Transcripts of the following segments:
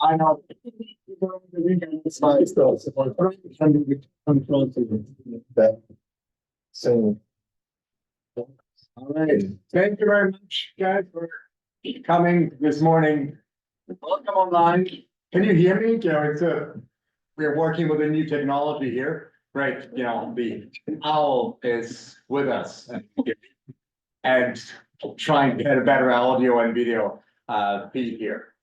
I know. So, all right. Thank you very much, guys, for coming this morning. Welcome online. Can you hear me? You know, we're working with a new technology here, right? You know, the owl is with us and trying to get a better audio and video feed here.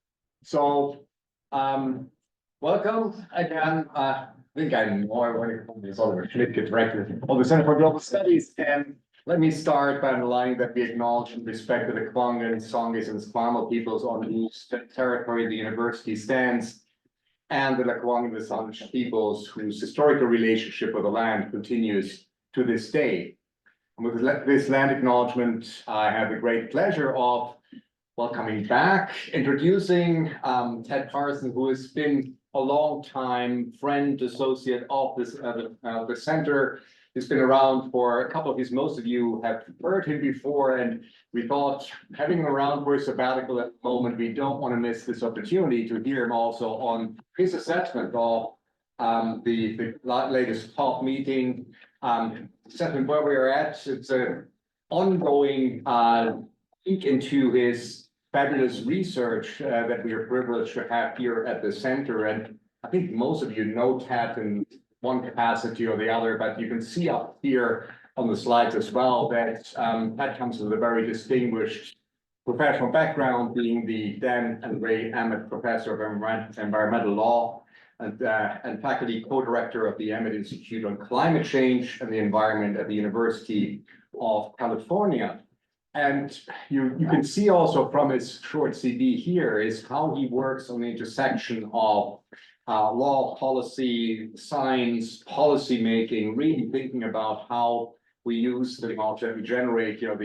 So, welcome again. I think I know what this Oliver Schmidt, director of the Center for Global Studies. And let me start by underlining that we acknowledge and respect the Kwangan, Songhees, and Squamish peoples on whose territory the university stands, and the Kwangan and Songhees peoples whose historical relationship with the land continues to this day. And with this land acknowledgement, I have the great pleasure of welcoming back, introducing Ted Carson, who has been a long time friend, associate of this the center. He's been around for a couple of years. Most of you have heard him before, and we thought having him around for a sabbatical at the moment, we don't want to miss this opportunity to hear him also on his assessment of the latest COP meeting. Assessment where we are at. It's an ongoing peek into his fabulous research that we are privileged to have here at the center. And I think most of you know Ted in one capacity or the other, but you can see up here on the slides as well that Ted comes with a very distinguished professional background, being the Dan and Ray Emmett Professor of Environmental Law and faculty co-director of the Emmett Institute on Climate Change and the Environment at the University of California. And you can see also from his short CV here is how he works on the intersection of law, policy, science, policy making, really thinking about how we use the knowledge that we generate, you know,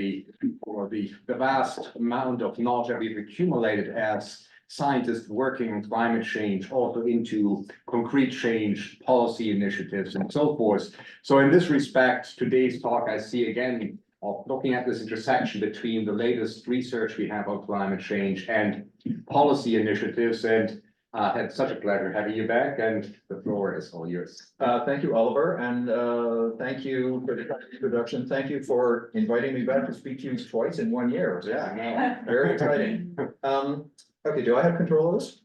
the vast amount of knowledge that we've accumulated as scientists working on climate change, also into concrete change, policy initiatives, and so forth. So in this respect, today's talk, I see again of looking at this intersection between the latest research we have on climate change and policy initiatives. And had such a pleasure having you back, and the floor is all yours. Thank you, Oliver, and thank you for the introduction. Thank you for inviting me back to speak to you twice in 1 year. Yeah, Very exciting. Okay, do I have control of this?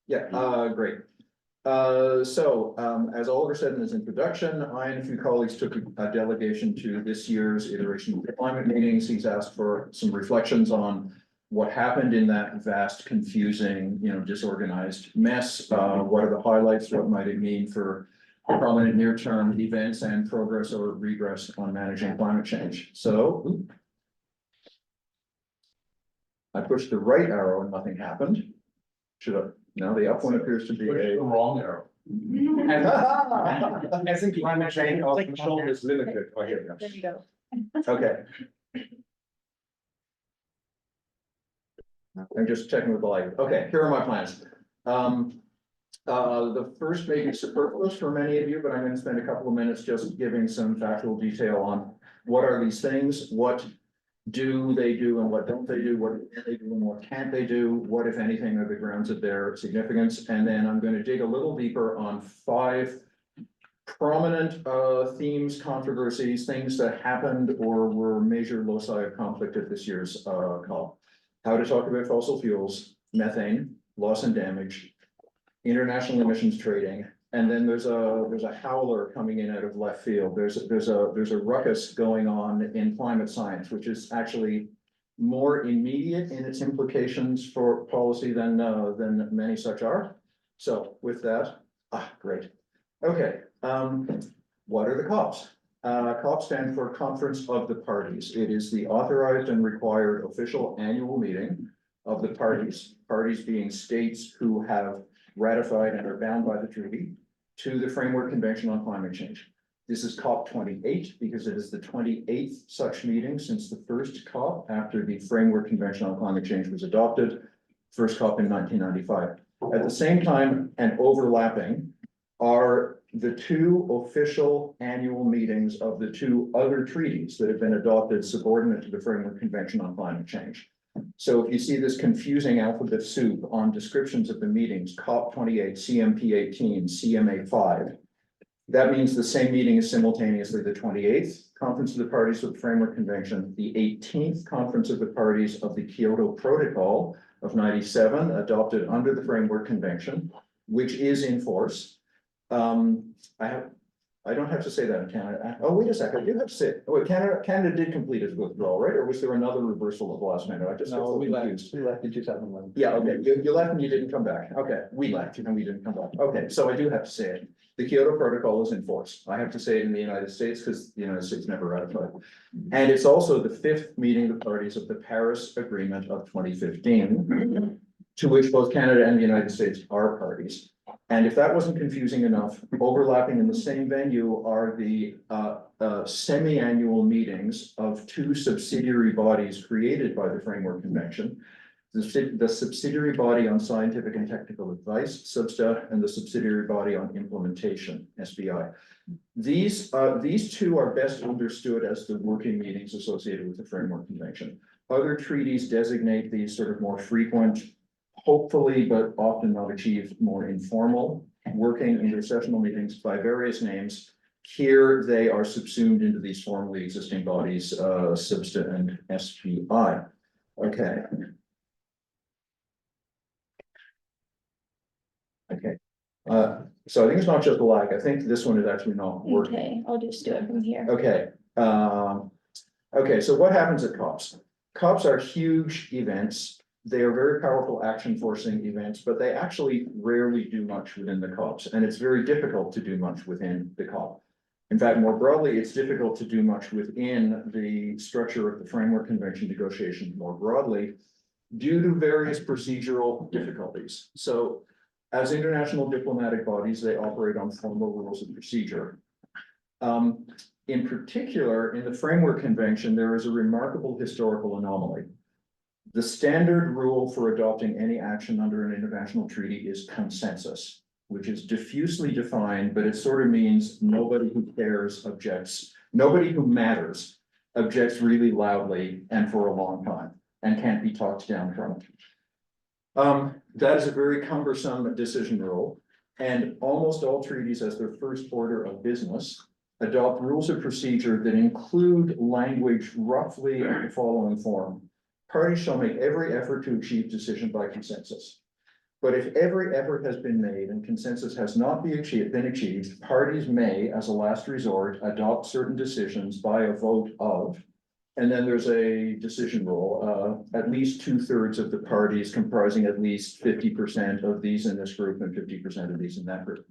Yeah, great. As Oliver said in his introduction, I and a few colleagues took a delegation to this year's iteration of the climate meetings. He's asked for some reflections on what happened in that vast, confusing, disorganized mess. What are the highlights? What might it mean for prominent near-term events and progress or regress on managing climate change? So I pushed the right arrow and nothing happened. Should I? No, the up one appears to be the wrong arrow. As in climate change, our control is limited. Oh, here There you go. Okay. I'm just checking with the light. Okay, here are my plans. The first may be superfluous for many of you, but I'm going to spend a couple of minutes just giving some factual detail on what are these things, what do they do and what don't they do, what can they do and what can't they do, what, if anything, are the grounds of their significance. And then I'm going to dig a little deeper on 5 prominent themes, controversies, things that happened or were major loci of conflict at this year's COP. How to talk about fossil fuels, methane, loss and damage, international emissions trading, and then there's a howler coming in out of left field. There's a ruckus going on in climate science, which is actually more immediate in its implications for policy than many such are. So with that, great. Okay, what are the COPs? COP stand for Conference of the Parties. It is the authorized and required official annual meeting of the parties being states who have ratified and are bound by the treaty to the Framework Convention on Climate Change. This is COP28 because it is the 28th such meeting since the first COP after the Framework Convention on Climate Change was adopted, first COP in 1995. At the same time and overlapping are the two official annual meetings of the two other treaties that have been adopted subordinate to the Framework Convention on Climate Change. So if you see this confusing alphabet soup on descriptions of the meetings, COP28, CMP18, CMA5, that means the same meeting is simultaneously the 28th Conference of the Parties of the Framework Convention, the 18th Conference of the Parties of the Kyoto Protocol of 97, adopted under the Framework Convention, which is in force. I don't have to say that in Canada. Oh, wait a second, I do have to say, oh, wait, Canada did complete its withdrawal, right? Or was there another reversal of last minute? I just got so confused. We left in 2011. Yeah, okay, you left and you didn't come back. Okay, we left and we didn't come back. Okay, so I do have to say it. The Kyoto Protocol is in force. I have to say it in the United States because the United States never ratified. And it's also the 5th meeting of the parties of the Paris Agreement of 2015, to which both Canada and the United States are parties. And if that wasn't confusing enough, overlapping in the same venue are the semi-annual meetings of two subsidiary bodies created by the Framework Convention. The subsidiary body on scientific and technical advice, SBSTA, and the subsidiary body on implementation, SBI. These two are best understood as the working meetings associated with the Framework Convention. Other treaties designate these sort of more frequent, hopefully, but often not achieved, more informal working intersessional meetings by various names. Here they are subsumed into these formally existing bodies, SBSTA and SBI. Okay. Okay, so I think it's not just a lag. I think this one is actually not working. Okay, I'll just do it from here. Okay, okay, so what happens at COPs? COPs are huge events. They are very powerful action forcing events, but they actually rarely do much within the COPs, and it's very difficult to do much within the COP. In fact, more broadly, it's difficult to do much within the structure of the Framework Convention negotiations more broadly due to various procedural difficulties. So as international diplomatic bodies, they operate on formal rules of procedure. In particular, in the Framework Convention, there is a remarkable historical anomaly. The standard rule for adopting any action under an international treaty is consensus, which is diffusely defined, but it sort of means nobody who cares objects, nobody who matters objects really loudly and for a long time and can't be talked down from it. That is a very cumbersome decision rule, and almost all treaties, as their first order of business, adopt rules of procedure that include language roughly in the following form. Parties shall make every effort to achieve decision by consensus. But if every effort has been made and consensus has not been achieved, parties may, as a last resort, adopt certain decisions by a vote of. And then there's a decision rule, at least 2/3 of the parties comprising at least 50% of these in this group and 50% of these in that group.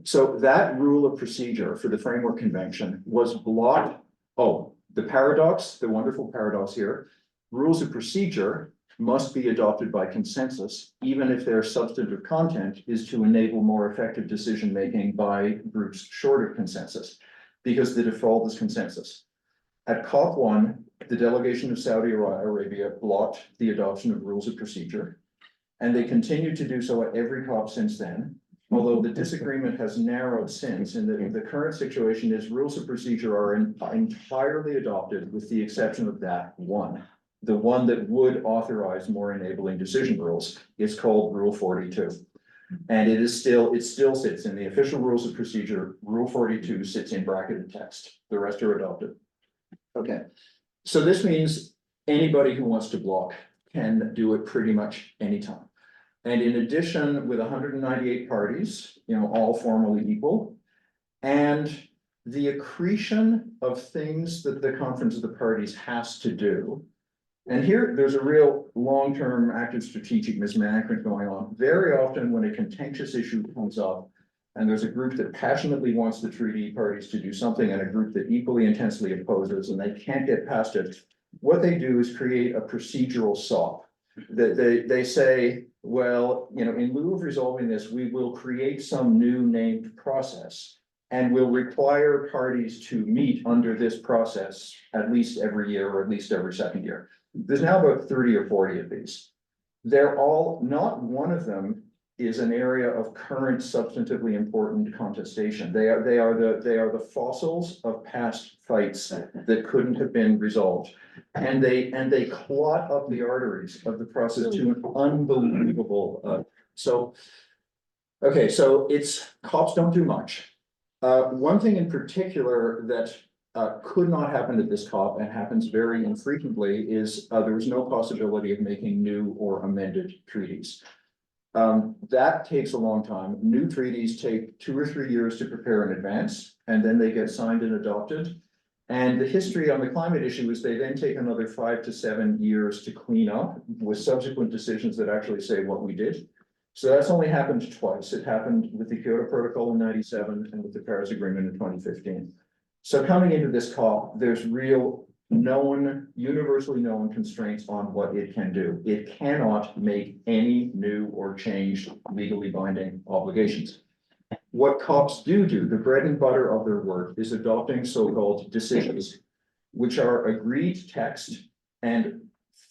So that rule of procedure for the Framework Convention was blocked. Oh, the paradox, the wonderful paradox here, rules of procedure must be adopted by consensus, even if their substantive content is to enable more effective decision-making by groups short of consensus, because the default is consensus. At COP1, the delegation of Saudi Arabia blocked the adoption of rules of procedure, and they continued to do so at every COP since then, although the disagreement has narrowed since, and the current situation is rules of procedure are entirely adopted with the exception of that one. The one that would authorize more enabling decision rules is called Rule 42. And it still sits in the official rules of procedure. Rule 42 sits in bracketed text. The rest are adopted. Okay, so this means anybody who wants to block can do it pretty much anytime. And in addition, with 198 parties, all formally equal, and the accretion of things that the Conference of the Parties has to do. And here, there's a real long-term active strategic mismanagement going on. Very often when a contentious issue comes up, and there's a group that passionately wants the treaty parties to do something and a group that equally intensely opposes, and they can't get past it, what they do is create a procedural SOP. They say, well, in lieu of resolving this, we will create some new named process and will require parties to meet under this process at least every year or at least every second year. There's now about 30 or 40 of these. They're all, not one of them is an area of current substantively important contestation. They are the fossils of past fights that couldn't have been resolved. And they clot up the arteries of the process to an unbelievable, okay, so COPs don't do much. One thing in particular that could not happen at this COP and happens very infrequently is there was no possibility of making new or amended treaties. That takes a long time. New treaties take 2 or 3 years to prepare in advance, and then they get signed and adopted. And the history on the climate issue is they then take another 5 to 7 years to clean up with subsequent decisions that actually say what we did. So that's only happened twice. It happened with the Kyoto Protocol in '97 and with the Paris Agreement in 2015. So coming into this COP, there's real universally known constraints on what it can do. It cannot make any new or changed legally binding obligations. What COPs do, the bread and butter of their work is adopting so-called decisions, which are agreed text and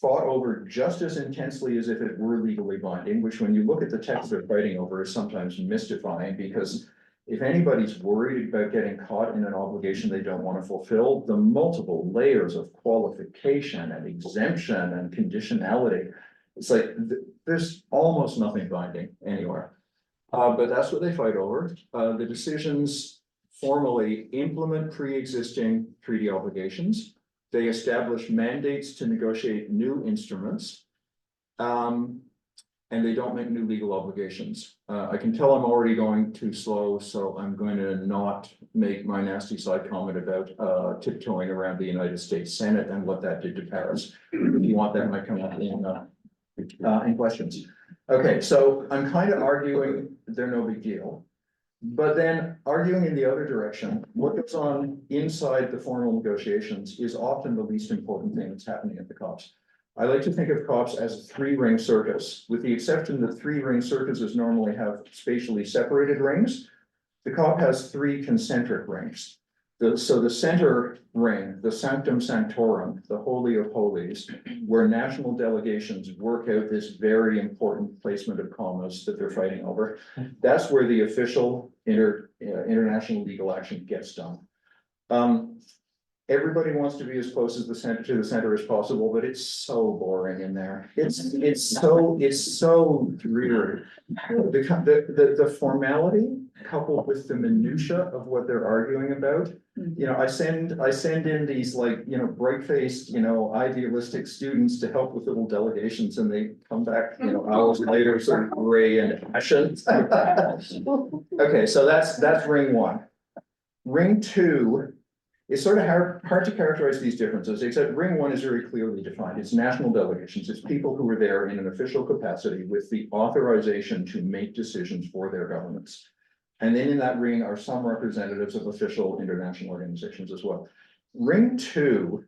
fought over just as intensely as if it were legally binding, which when you look at the text they're fighting over is sometimes mystifying, because if anybody's worried about getting caught in an obligation they don't want to fulfill, the multiple layers of qualification and exemption and conditionality, it's like there's almost nothing binding anywhere. But that's what they fight over. The decisions formally implement pre-existing treaty obligations. They establish mandates to negotiate new instruments. And they don't make new legal obligations. I can tell I'm already going too slow, so I'm going to not make my nasty side comment about tiptoeing around the United States Senate and what that did to Paris. If you want, that might come up in questions. Okay, so I'm kind of arguing they're no big deal, but then arguing in the other direction, what goes on inside the formal negotiations is often the least important thing that's happening at the COPs. I like to think of COPs as a 3-ring circus, with the exception that 3-ring circuses normally have spatially separated rings. The COP has 3 concentric rings. So the center ring, the sanctum sanctorum, the holy of holies, where national delegations work out this very important placement of commas that they're fighting over. That's where the official international legal action gets done. Everybody wants to be as close as to the center as possible, but it's so boring in there. It's so dreary. The formality coupled with the minutia of what they're arguing about. You know, I send in these, like, you know, bright-faced, you know, idealistic students to help with little delegations, and they come back, you know, hours later, sort of gray and ashen. Okay, so that's ring 1. Ring 2. It's sort of hard to characterize these differences, except ring 1 is very clearly defined. It's national delegations. It's people who are there in an official capacity with the authorization to make decisions for their governments. And then in that ring are some representatives of official international organizations as well. Ring 2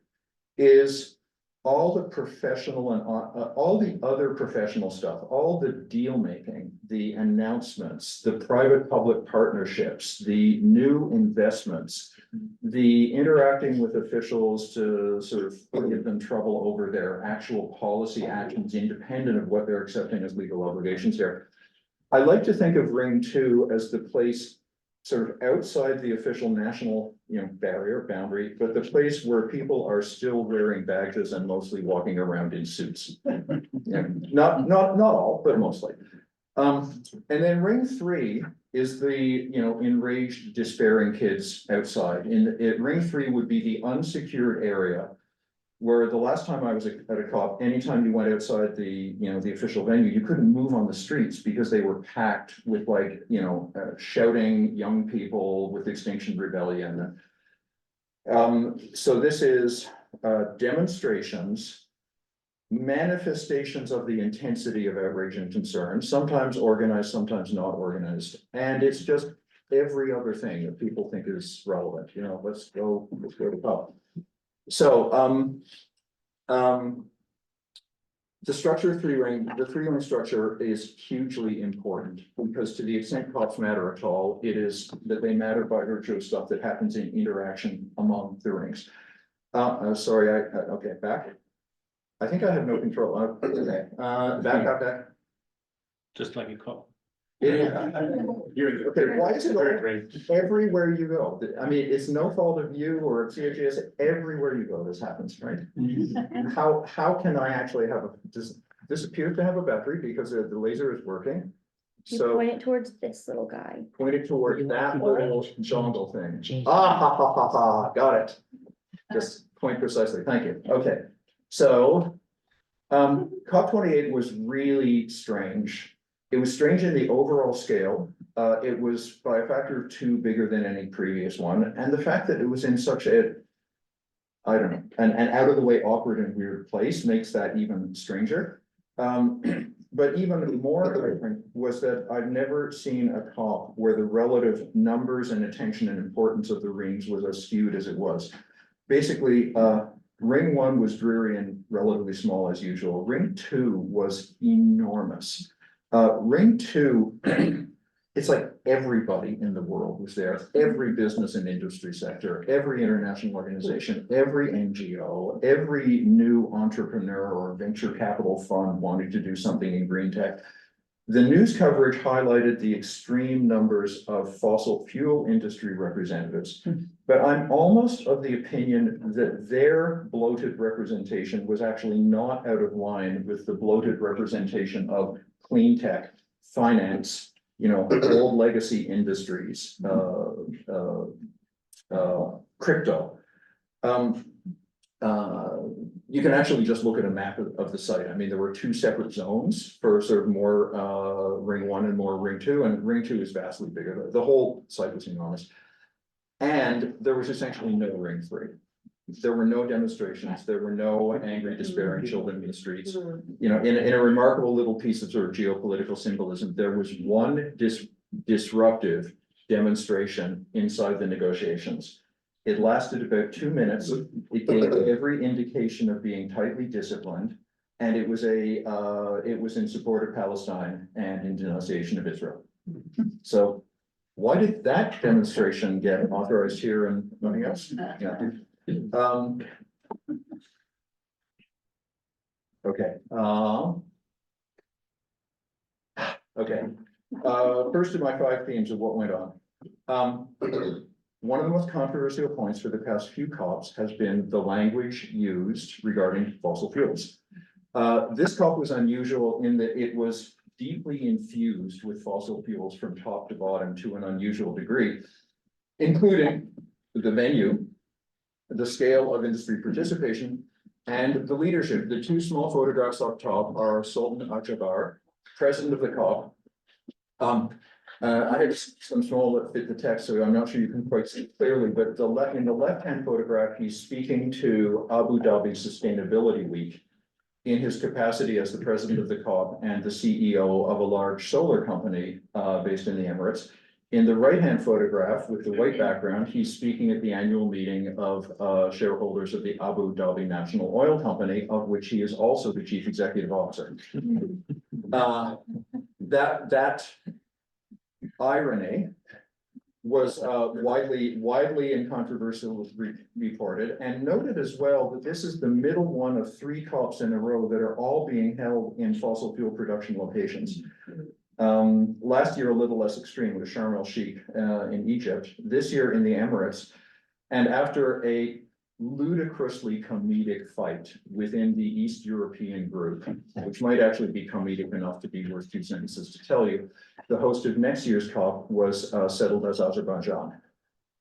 is all the professional and all the other professional stuff, all the deal making, the announcements, the private-public partnerships, the new investments, the interacting with officials to sort of give them trouble over their actual policy actions independent of what they're accepting as legal obligations here. I like to think of Ring 2 as the place sort of outside the official national, you know, boundary, but the place where people are still wearing badges and mostly walking around in suits. Yeah, not all, but mostly. And then Ring 3 is the, you know, enraged, despairing kids outside. Ring 3 would be the unsecured area where the last time I was at a COP, anytime you went outside the, you know, the official venue, you couldn't move on the streets because they were packed with, like, you know, shouting young people with Extinction Rebellion. So this is demonstrations, manifestations of the intensity of outrage and concern, sometimes organized, sometimes not organized. And it's just every other thing that people think is relevant. You know, let's go to COP. So, The three ring structure is hugely important because to the extent COPs matter at all, it is that they matter by virtue of stuff that happens in interaction among the rings. Sorry, okay, back. I think I have no control. Okay, back. Just like a cop. It is. Okay, why is it everywhere you go? I mean, it's no fault of you or CHS, everywhere you go, this happens, right? How can I actually have this appears to have a battery because the laser is working. You So point it towards this little guy. point it towards that little jongle thing. Ha, got it. Just point precisely, thank you. Okay, so COP28 was really strange. It was strange in the overall scale. It was by a factor of 2 bigger than any previous one. And the fact that it was in such a, I don't know, an out of the way, awkward and weird place makes that even stranger. But even more different was that I've never seen a COP where the relative numbers and attention and importance of the rings was as skewed as it was. Basically, ring 1 was dreary and relatively small as usual. Ring 2 was enormous. Ring 2, it's like everybody in the world was there, every business and industry sector, every international organization, every NGO, every new entrepreneur or venture capital fund wanting to do something in green tech. The news coverage highlighted the extreme numbers of fossil fuel industry representatives, but I'm almost of the opinion that their bloated representation was actually not out of line with the bloated representation of clean tech, finance, you know, old legacy industries, crypto. You can actually just look at a map of the site. I mean, there were 2 separate zones for sort of more ring 1 and more ring 2, and ring 2 is vastly bigger. The whole site was enormous. And there was essentially no ring 3. There were no demonstrations, there were no angry, despairing children in the streets. You know, in a remarkable little piece of sort of geopolitical symbolism, there was one disruptive demonstration inside the negotiations. It lasted about 2 minutes. It gave every indication of being tightly disciplined, and it was in support of Palestine and in denunciation of Israel. So why did that demonstration get authorized here and nothing else? Yeah. Okay. Okay. First of my 5 themes of what went on. One of the most controversial points for the past few COPs has been the language used regarding fossil fuels. This COP was unusual in that it was deeply infused with fossil fuels from top to bottom to an unusual degree, including the venue, the scale of industry participation, and the leadership. The 2 small photographs up top are Sultan Akbar, president of the COP. I have some small that fit the text, so I'm not sure you can quite see it clearly, but in the left-hand photograph, he's speaking to Abu Dhabi Sustainability Week in his capacity as the president of the COP and the CEO of a large solar company based in the Emirates. In the right-hand photograph with the white background, he's speaking at the annual meeting of shareholders of the Abu Dhabi National Oil Company, of which he is also the chief executive officer. That irony was widely and controversially reported, and noted as well that this is the middle one of 3 COPs in a row that are all being held in fossil fuel production locations. Last year, a little less extreme with Sharm el-Sheikh in Egypt, this year in the Emirates. And after a ludicrously comedic fight within the East European group, which might actually be comedic enough to be worth 2 sentences to tell you, the host of next year's COP was settled as Azerbaijan,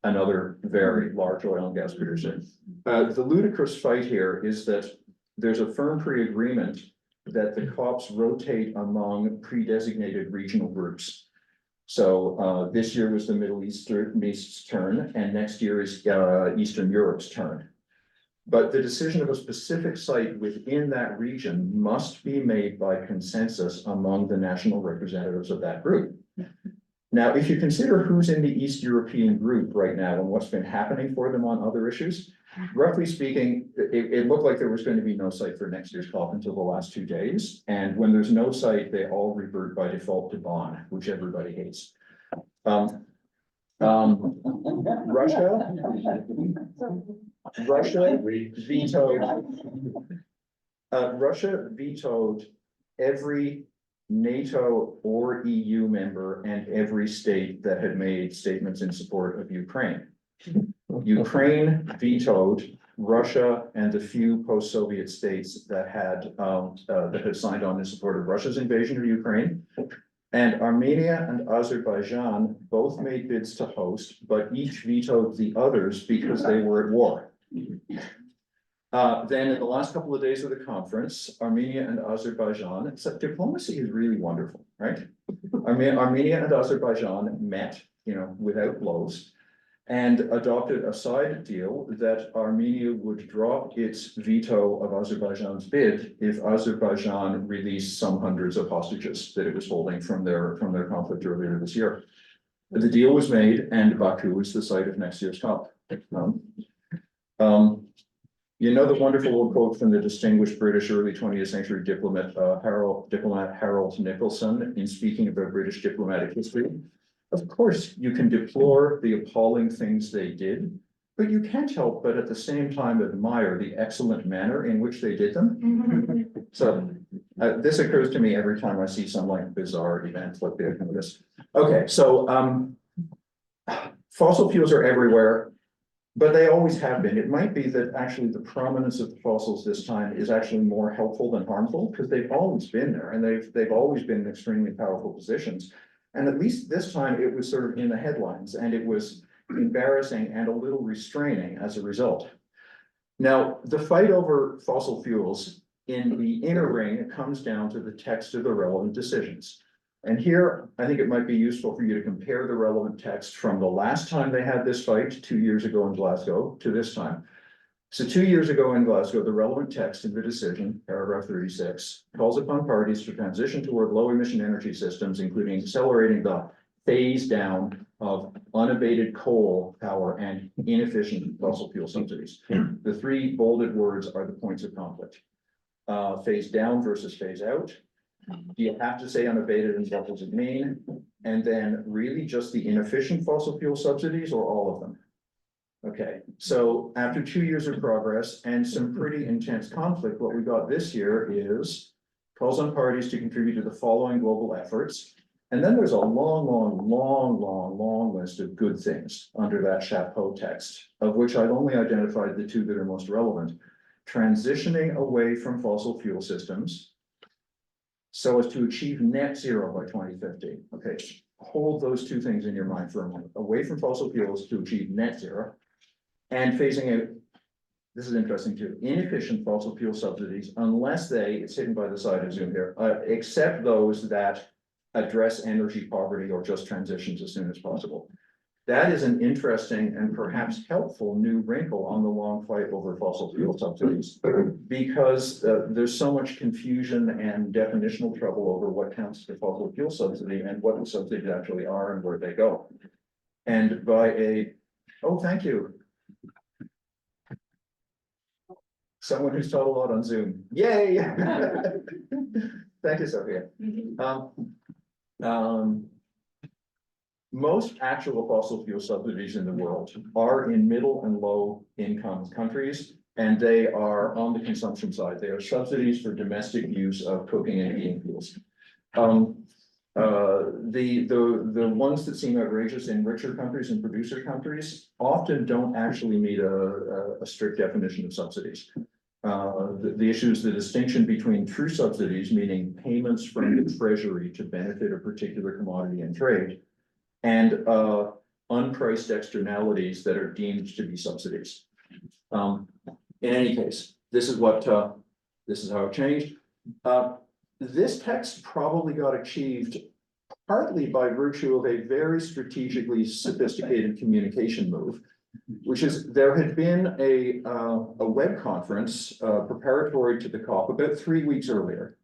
another very large oil and gas producer. The ludicrous fight here is that there's a firm pre-agreement that the COPs rotate among pre-designated regional groups. So this year was the Middle East's turn, and next year is Eastern Europe's turn. But the decision of a specific site within that region must be made by consensus among the national representatives of that group. Now, if you consider who's in the East European group right now and what's been happening for them on other issues, roughly speaking, it looked like there was going to be no site for next year's COP until the last 2 days. And when there's no site, they all revert by default to Bonn, which everybody hates. Russia vetoed every NATO or EU member and every state that had made statements in support of Ukraine. Ukraine vetoed Russia and the few post-Soviet states that had signed on in support of Russia's invasion of Ukraine. And Armenia and Azerbaijan both made bids to host, but each vetoed the others because they were at war. Then in the last couple of days of the conference, Armenia and Azerbaijan, except diplomacy is really wonderful, right? Armenia and Azerbaijan met, without blows, and adopted a side deal that Armenia would drop its veto of Azerbaijan's bid if Azerbaijan released some hundreds of hostages that it was holding from their conflict earlier this year. The deal was made, and Baku is the site of next year's COP. You know the wonderful old quote from the distinguished British early 20th century diplomat Harold Nicholson in speaking about British diplomatic history. Of course, you can deplore the appalling things they did, but you can't help but at the same time admire the excellent manner in which they did them. So this occurs to me every time I see some like bizarre event like this. Okay, so fossil fuels are everywhere, but they always have been. It might be that actually the prominence of the fossils this time is actually more helpful than harmful, because they've always been there and they've always been in extremely powerful positions. And at least this time it was sort of in the headlines, and it was embarrassing and a little restraining as a result. Now, the fight over fossil fuels in the inner ring comes down to the text of the relevant decisions. And here, I think it might be useful for you to compare the relevant text from the last time they had this fight 2 years ago in Glasgow to this time. So 2 years ago in Glasgow, the relevant text in the decision, paragraph 36, calls upon parties to transition toward low emission energy systems, including accelerating the phase down of unabated coal power and inefficient fossil fuel subsidies. The three bolded words are the points of conflict. Phase down versus phase out. Do you have to say unabated, and what does it mean? And then really just the inefficient fossil fuel subsidies or all of them? Okay, so after 2 years of progress and some pretty intense conflict, what we got this year is calls on parties to contribute to the following global efforts. And then there's a long list of good things under that chapeau text, of which I've only identified the two that are most relevant. Transitioning away from fossil fuel systems so as to achieve net zero by 2050. Okay, hold those two things in your mind for a moment. Away from fossil fuels to achieve net zero, and phasing out, this is interesting too, inefficient fossil fuel subsidies, unless it's hidden by the side of Zoom here, except those that address energy poverty or just transitions as soon as possible. That is an interesting and perhaps helpful new wrinkle on the long fight over fossil fuel subsidies, because there's so much confusion and definitional trouble over what counts as a fossil fuel subsidy and what the subsidies actually are and where they go. And oh, thank you. Someone who's taught a lot on Zoom. Yay! Thank you, Sophia. Most actual fossil fuel subsidies in the world are in middle and low income countries, and they are on the consumption side. They are subsidies for domestic use of cooking and heating fuels. The ones that seem outrageous in richer countries and producer countries often don't actually meet a strict definition of subsidies. The issue is the distinction between true subsidies, meaning payments from the treasury to benefit a particular commodity and trade, and unpriced externalities that are deemed to be subsidies. In any case, this is how it changed. This text probably got achieved partly by virtue of a very strategically sophisticated communication move, which is there had been a web conference preparatory to the COP about 3 weeks earlier,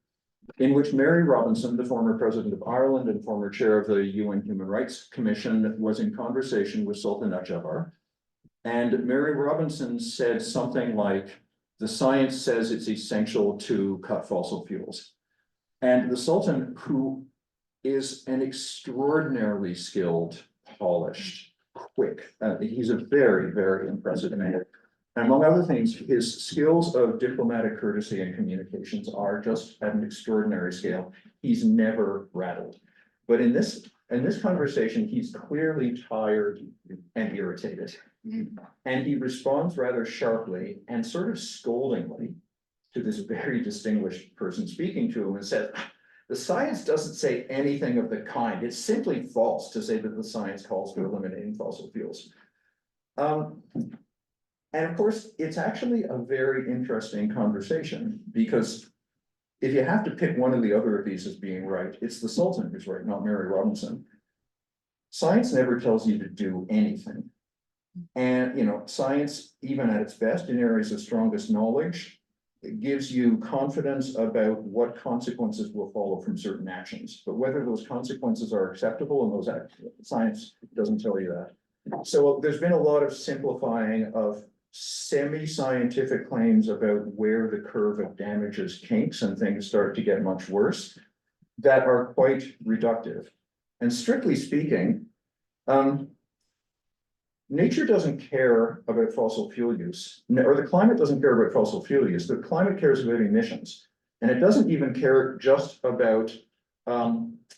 in which Mary Robinson, the former president of Ireland and former chair of the UN Human Rights Commission, was in conversation with Sultan Al-Jaber. And Mary Robinson said something like, the science says it's essential to cut fossil fuels. And the Sultan, who is an extraordinarily skilled, polished, quick, he's a very, very impressive man. And among other things, his skills of diplomatic courtesy and communications are just at an extraordinary scale. He's never rattled. But in this conversation, he's clearly tired and irritated. And he responds rather sharply and sort of scoldingly to this very distinguished person speaking to him and says, the science doesn't say anything of the kind. It's simply false to say that the science calls for eliminating fossil fuels. And of course, it's actually a very interesting conversation, because if you have to pick one or the other of these as being right, it's the Sultan who's right, not Mary Robinson. Science never tells you to do anything. And, you know, science, even at its best in areas of strongest knowledge, it gives you confidence about what consequences will follow from certain actions. But whether those consequences are acceptable in those actions, science doesn't tell you that. So there's been a lot of simplifying of semi-scientific claims about where the curve of damages kinks and things start to get much worse that are quite reductive. And strictly speaking, nature doesn't care about fossil fuel use, or the climate doesn't care about fossil fuel use. The climate cares about emissions, and it doesn't even care just about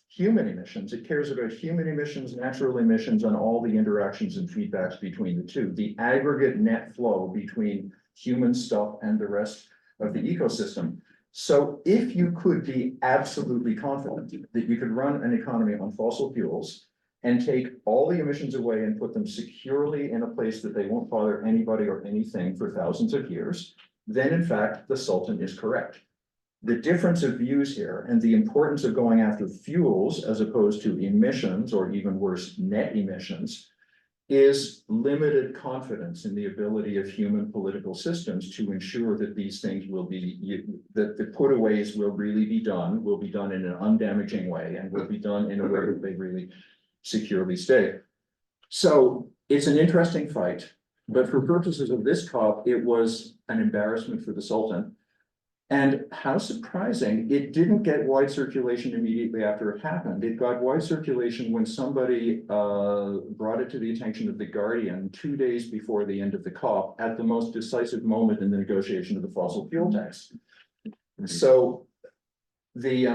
human emissions. It cares about human emissions, natural emissions, and all the interactions and feedbacks between the two. The aggregate net flow between human stuff and the rest of the ecosystem. So if you could be absolutely confident that you could run an economy on fossil fuels and take all the emissions away and put them securely in a place that they won't bother anybody or anything for thousands of years, then in fact, the Sultan is correct. The difference of views here and the importance of going after fuels as opposed to emissions, or even worse, net emissions, is limited confidence in the ability of human political systems to ensure that these things will be, that the putaways will really be done in an undamaging way, and will be done in a way that they really securely stay. So it's an interesting fight, but for purposes of this COP, it was an embarrassment for the Sultan. And how surprising, it didn't get wide circulation immediately after it happened. It got wide circulation when somebody brought it to the attention of The Guardian 2 days before the end of the COP, at the most decisive moment in the negotiation of the fossil fuel tax. So the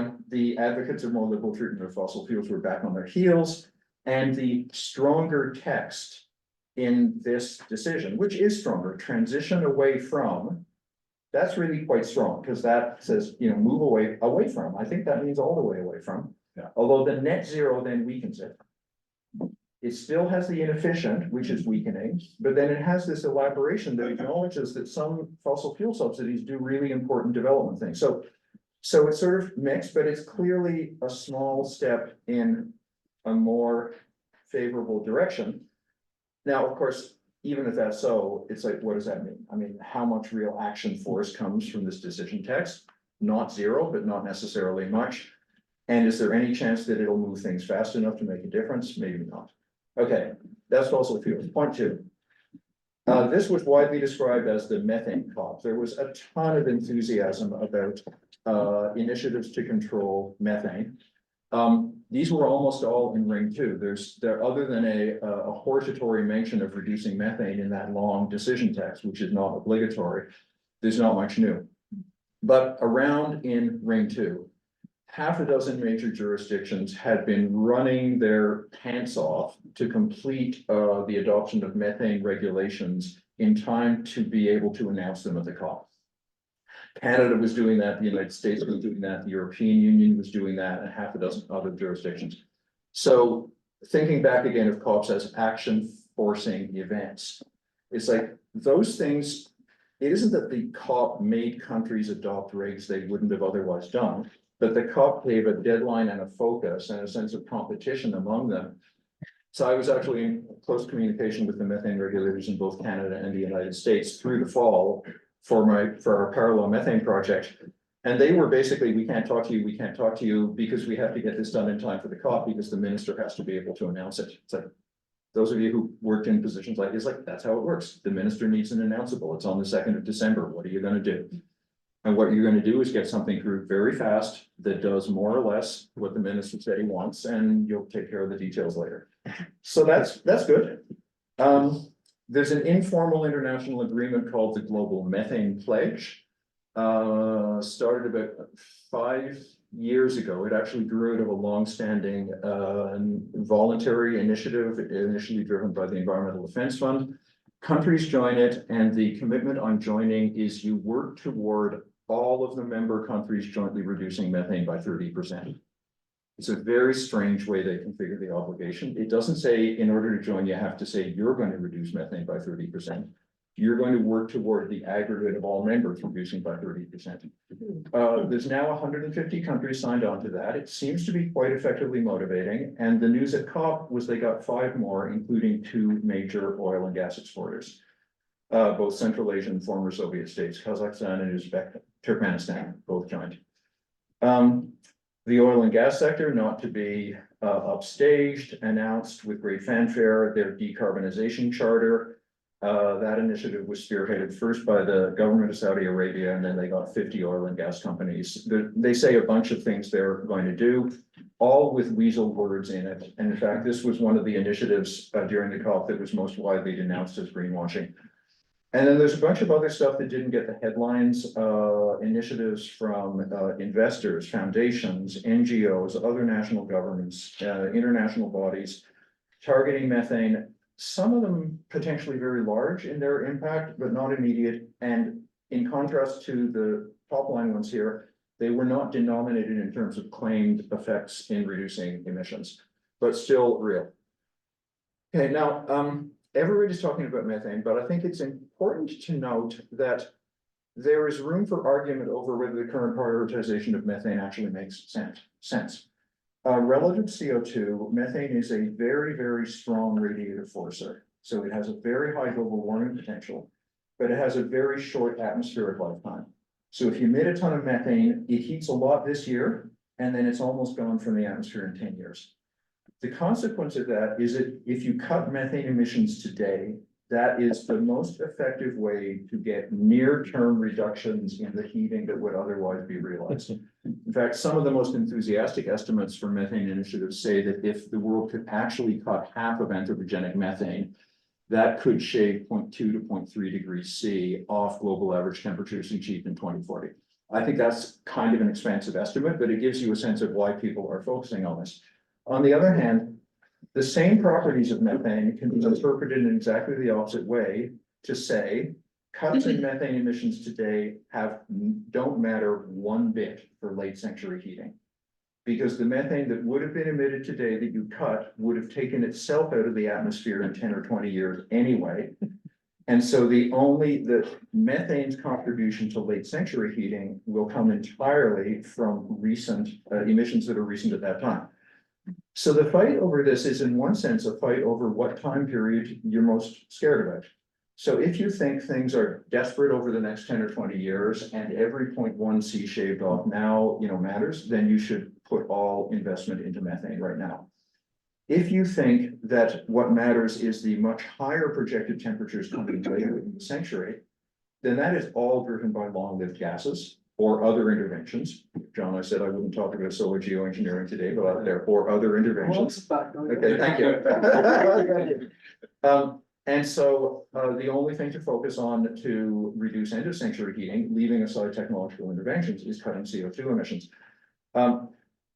advocates of more liberal treatment of fossil fuels were back on their heels, and the stronger text in this decision, which is stronger, transition away from, that's really quite strong, because that says, you know, move away from. I think that means all the way away from. Yeah. Although the net zero then weakens it. It still has the inefficient, which is weakening, but then it has this elaboration that acknowledges that some fossil fuel subsidies do really important development things. So it's sort of mixed, but it's clearly a small step in a more favorable direction. Now, of course, even if that's so, it's like, what does that mean? I mean, how much real action force comes from this decision text? Not zero, but not necessarily much. And is there any chance that it'll move things fast enough to make a difference? Maybe not. Okay, that's fossil fuels. Point two. This was widely described as the methane COP. There was a ton of enthusiasm about initiatives to control methane. These were almost all in ring two. There other than a hortatory mention of reducing methane in that long decision text, which is not obligatory, there's not much new. But around in ring two, half a dozen major jurisdictions had been running their pants off to complete the adoption of methane regulations in time to be able to announce them at the COP. Canada was doing that, the United States was doing that, the European Union was doing that, and half a dozen other jurisdictions. So thinking back again of COPs as action forcing events, it's like those things, it isn't that the COP made countries adopt regs they wouldn't have otherwise done, but the COP gave a deadline and a focus and a sense of competition among them. So I was actually in close communication with the methane regulators in both Canada and the United States through the fall for our parallel methane project. And they were basically, we can't talk to you, we can't talk to you because we have to get this done in time for the COP because the minister has to be able to announce it. It's like, those of you who worked in positions like this, like, that's how it works. The minister needs an announceable. It's on the 2nd of December. What are you gonna do? And what you're gonna do is get something through very fast that does more or less what the minister said he wants, and you'll take care of the details later. So that's good. There's an informal international agreement called the Global Methane Pledge. Started about 5 years ago. It actually grew out of a long-standing voluntary initiative, initially driven by the Environmental Defense Fund. Countries join it, and the commitment on joining is you work toward all of the member countries jointly reducing methane by 30%. It's a very strange way they configure the obligation. It doesn't say in order to join, you have to say you're going to reduce methane by 30%. You're going to work toward the aggregate of all members reducing by 30%. There's now 150 countries signed on to that. It seems to be quite effectively motivating. And the news at COP was they got 5 more, including 2 major oil and gas exporters, both Central Asian and former Soviet states, Kazakhstan and Turkmenistan, both joined. The oil and gas sector, not to be upstaged, announced with great fanfare their decarbonization charter. That initiative was spearheaded first by the government of Saudi Arabia, and then they got 50 oil and gas companies. They say a bunch of things they're going to do, all with weasel words in it. And in fact, this was one of the initiatives during the COP that was most widely denounced as greenwashing. And then there's a bunch of other stuff that didn't get the headlines, initiatives from investors, foundations, NGOs, other national governments, international bodies, targeting methane. Some of them potentially very large in their impact, but not immediate. And in contrast to the top line ones here, they were not denominated in terms of claimed effects in reducing emissions, but still real. Okay, now, everybody's talking about methane, but I think it's important to note that there is room for argument over whether the current prioritization of methane actually makes sense. Relative to CO2, methane is a very, very strong radiative forcer. So it has a very high global warming potential, but it has a very short atmospheric lifetime. So if you emit a ton of methane, it heats a lot this year, and then it's almost gone from the atmosphere in 10 years. The consequence of that is that if you cut methane emissions today, that is the most effective way to get near-term reductions in the heating that would otherwise be realized. In fact, some of the most enthusiastic estimates for methane initiatives say that if the world could actually cut half of anthropogenic methane, that could shave 0.2 to 0.3 degrees C off global average temperatures achieved in 2040. I think that's kind of an expansive estimate, but it gives you a sense of why people are focusing on this. On the other hand, the same properties of methane can be interpreted in exactly the opposite way to say cuts in methane emissions today don't matter one bit for late century heating. Because the methane that would have been emitted today that you cut would have taken itself out of the atmosphere in 10 or 20 years anyway. And so the methane's contribution to late century heating will come entirely from recent emissions that are recent at that time. So the fight over this is in one sense a fight over what time period you're most scared about. So if you think things are desperate over the next 10 or 20 years and every 0.1 C shaved off now, matters, then you should put all investment into methane right now. If you think that what matters is the much higher projected temperatures coming later in the century, then that is all driven by long-lived gases or other interventions. John, I said I wouldn't talk about solar geoengineering today, but there are other interventions. Okay, thank you. And so the only thing to focus on to reduce end of century heating, leaving aside technological interventions, is cutting CO2 emissions.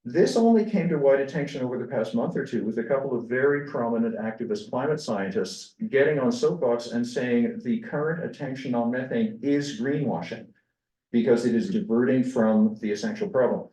This only came to wide attention over the past month or two with a couple of very prominent activist climate scientists getting on soapbox and saying the current attention on methane is greenwashing because it is diverting from the essential problem.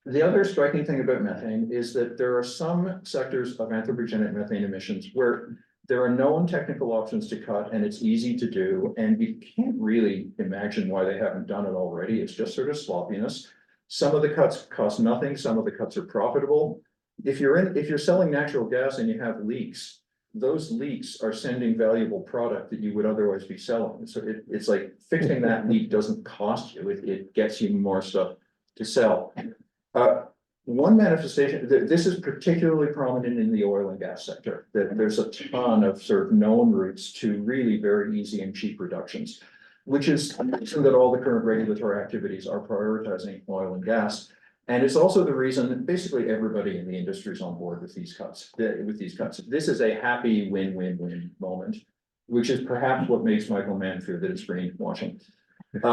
The other striking thing about methane is that there are some sectors of anthropogenic methane emissions where there are known technical options to cut and it's easy to do. And you can't really imagine why they haven't done it already. It's just sort of sloppiness. Some of the cuts cost nothing. Some of the cuts are profitable. If you're selling natural gas and you have leaks, those leaks are sending valuable product that you would otherwise be selling. So it's like fixing that leak doesn't cost you, it gets you more stuff to sell. One manifestation, this is particularly prominent in the oil and gas sector, that there's a ton of sort of known routes to really very easy and cheap reductions, which is the reason that all the current regulatory activities are prioritizing oil and gas. And it's also the reason that basically everybody in the industry is on board with these cuts, This is a happy win-win-win moment, which is perhaps what makes Michael Mann fear that it's greenwashing. There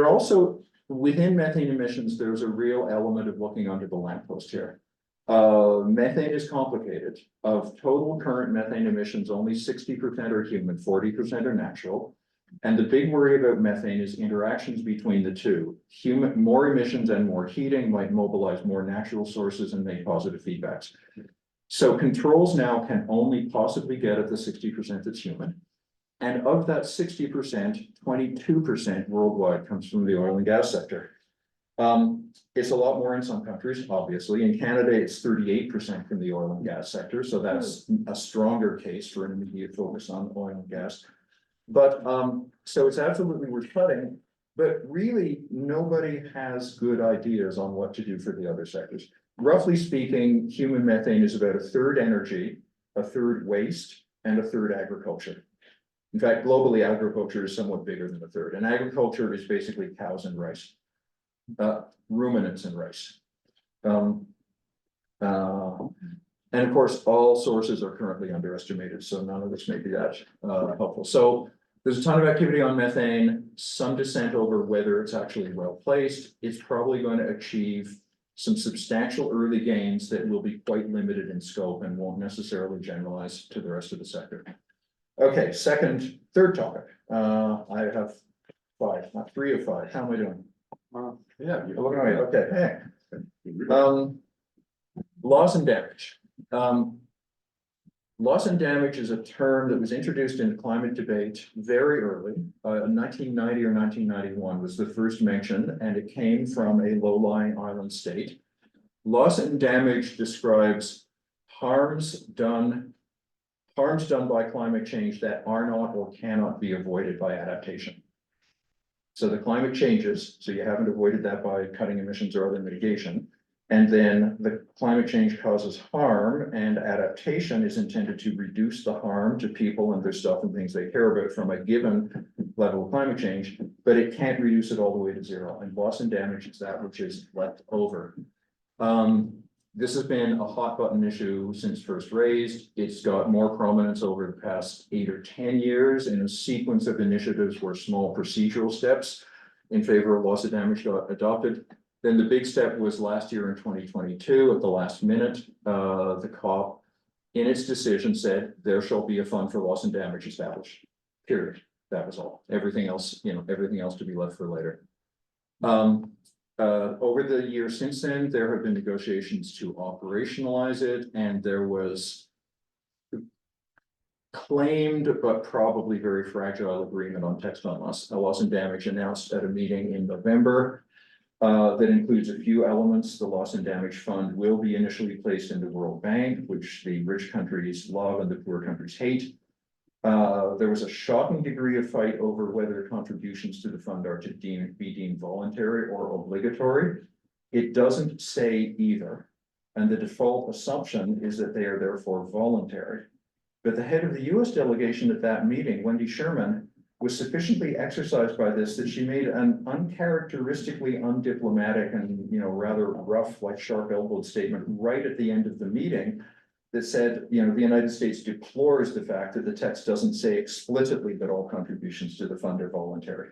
are also, within methane emissions, there's a real element of looking under the lamppost here. Methane is complicated. Of total current methane emissions, only 60% are human, 40% are natural. And the big worry about methane is interactions between the two. More emissions and more heating might mobilize more natural sources and make positive feedbacks. So controls now can only possibly get at the 60% that's human. And of that 60%, 22% worldwide comes from the oil and gas sector. It's a lot more in some countries, obviously. In Canada, it's 38% from the oil and gas sector. So that's a stronger case for an immediate focus on oil and gas. But so it's absolutely worth cutting, but really nobody has good ideas on what to do for the other sectors. Roughly speaking, human methane is about a third energy, a third waste, and a third agriculture. In fact, globally, agriculture is somewhat bigger than a third, and agriculture is basically cows and rice, ruminants and rice. And of course, all sources are currently underestimated, so none of this may be that helpful. So there's a ton of activity on methane, some dissent over whether it's actually well placed. It's probably going to achieve some substantial early gains that will be quite limited in scope and won't necessarily generalize to the rest of the sector. Okay, third topic. I have 5, not 3 of 5. How am I doing? Yeah. Okay. Loss and damage. Loss and damage is a term that was introduced in the climate debate very early. 1990 or 1991 was the first mention, and it came from a low-lying island state. Loss and damage describes harms done by climate change that are not or cannot be avoided by adaptation. So the climate changes, so you haven't avoided that by cutting emissions or other mitigation. And then the climate change causes harm, and adaptation is intended to reduce the harm to people and their stuff and things they care about from a given level of climate change, but it can't reduce it all the way to zero. And loss and damage is that which is left over. This has been a hot button issue since first raised. It's got more prominence over the past 8 or 10 years in a sequence of initiatives where small procedural steps in favor of loss of damage got adopted. Then the big step was last year in 2022 at the last minute. The COP in its decision said there shall be a fund for loss and damage established, period. That was all. Everything else, everything else to be left for later. Over the years since then, there have been negotiations to operationalize it, and there was claimed but probably very fragile agreement on text on loss and damage announced at a meeting in November. That includes a few elements. The loss and damage fund will be initially placed in the World Bank, which the rich countries love and the poor countries hate. There was a shocking degree of fight over whether contributions to the fund are to be deemed voluntary or obligatory. It doesn't say either, and the default assumption is that they are therefore voluntary. But the head of the US delegation at that meeting, Wendy Sherman, was sufficiently exercised by this that she made an uncharacteristically undiplomatic and rather rough, like sharp-elbowed statement right at the end of the meeting that said, the United States deplores the fact that the text doesn't say explicitly that all contributions to the fund are voluntary.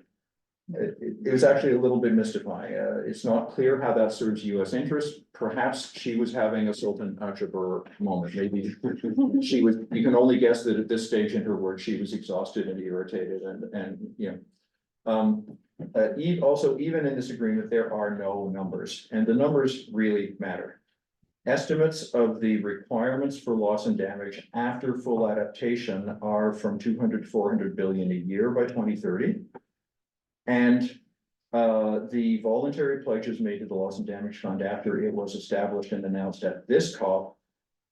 It was actually a little bit mystifying. It's not clear how that serves US interests. Perhaps she was having a Sultan Achabur moment. Maybe she was, you can only guess that at this stage in her work, she was exhausted and irritated also, even in this agreement, there are no numbers, and the numbers really matter. Estimates of the requirements for loss and damage after full adaptation are from 200 to 400 billion a year by 2030. And the voluntary pledges made to the loss and damage fund after it was established and announced at this COP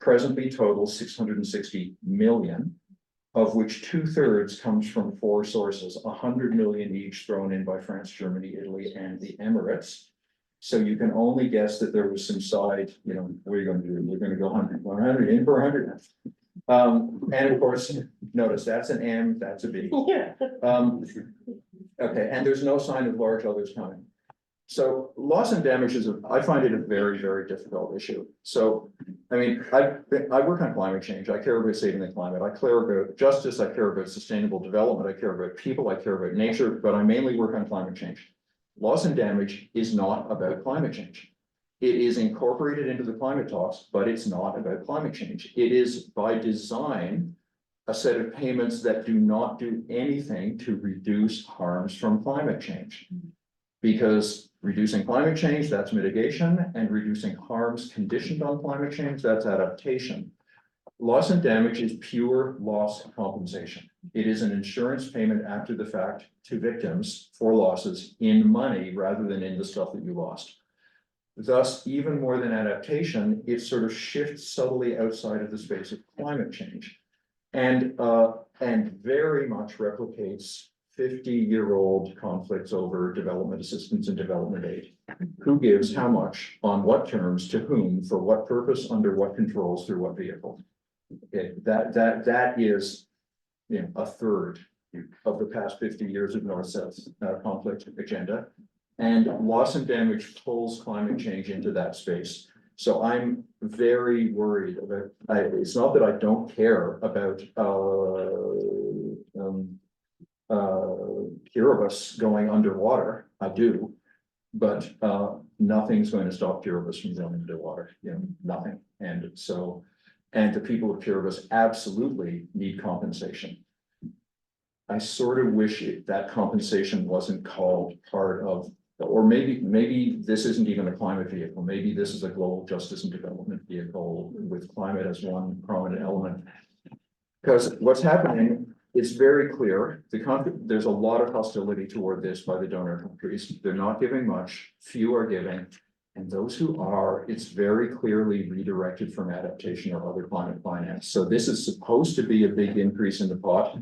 presently totals 660 million, of which 2/3 comes from 4 sources, 100 million each thrown in by France, Germany, Italy, and the Emirates. So you can only guess that there was some side, what are you gonna do? We're gonna go 100 in for 100. And of course, notice that's an M, that's a B. Yeah. Okay, and there's no sign of large others coming. So loss and damage I find it a very, very difficult issue. So, I mean, I work on climate change. I care about saving the climate. I care about justice. I care about sustainable development. I care about people. I care about nature, but I mainly work on climate change. Loss and damage is not about climate change. It is incorporated into the climate talks, but it's not about climate change. It is by design a set of payments that do not do anything to reduce harms from climate change. Because reducing climate change, that's mitigation, and reducing harms conditioned on climate change, that's adaptation. Loss and damage is pure loss compensation. It is an insurance payment after the fact to victims for losses in money rather than in the stuff that you lost. Thus, even more than adaptation, it sort of shifts subtly outside of the space of climate change. And very much replicates 50-year-old conflicts over development assistance and development aid. Who gives how much, on what terms, to whom, for what purpose, under what controls, through what vehicle? That is, a third of the past 50 years of North-South conflict agenda. And loss and damage pulls climate change into that space. So I'm very worried about, it's not that I don't care about Kiribati going underwater, I do, but nothing's going to stop Kiribati from going underwater, nothing. And so, and the people of Kiribati absolutely need compensation. I sort of wish that compensation wasn't called part of, or maybe this isn't even a climate vehicle, maybe this is a global justice and development vehicle with climate as one prominent element. Because what's happening, it's very clear, there's a lot of hostility toward this by the donor countries. They're not giving much, few are giving, and those who are, it's very clearly redirected from adaptation or other climate finance. So this is supposed to be a big increase in the pot,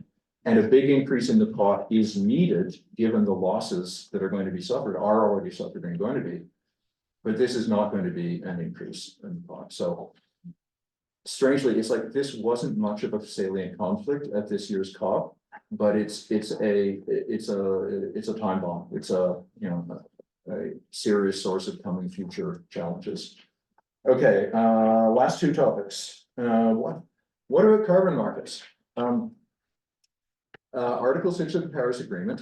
and a big increase in the pot is needed given the losses that are going to be suffered, are already suffered and going to be. But this is not going to be an increase in the pot. So strangely, it's like this wasn't much of a salient conflict at this year's COP, but it's a time bomb. It's a serious source of coming future challenges. Okay, last two topics. What about carbon markets? Article 6 of the Paris Agreement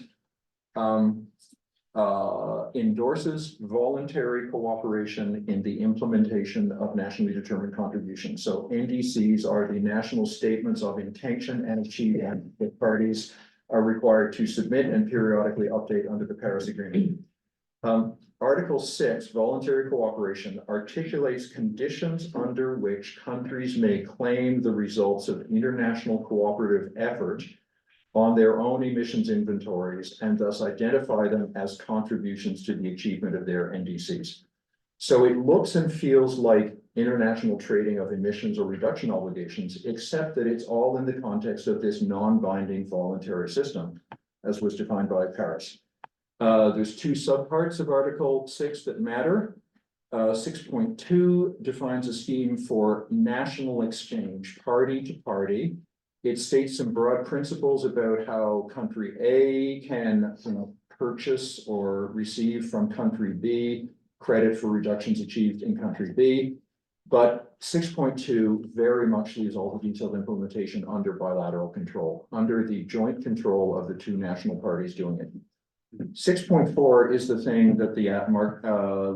endorses voluntary cooperation in the implementation of nationally determined contributions. So NDCs are the national statements of intention and achievement that parties are required to submit and periodically update under the Paris Agreement. Article 6, voluntary cooperation, articulates conditions under which countries may claim the results of international cooperative effort on their own emissions inventories and thus identify them as contributions to the achievement of their NDCs. So it looks and feels like international trading of emissions or reduction obligations, except that it's all in the context of this non-binding voluntary system, as was defined by Paris. There's two subparts of Article 6 that matter. 6.2 defines a scheme for national exchange, party to party. It states some broad principles about how country A can purchase or receive from country B credit for reductions achieved in country B. But 6.2 very much leaves all the detailed implementation under bilateral control, under the joint control of the two national parties doing it. 6.4 is the thing that the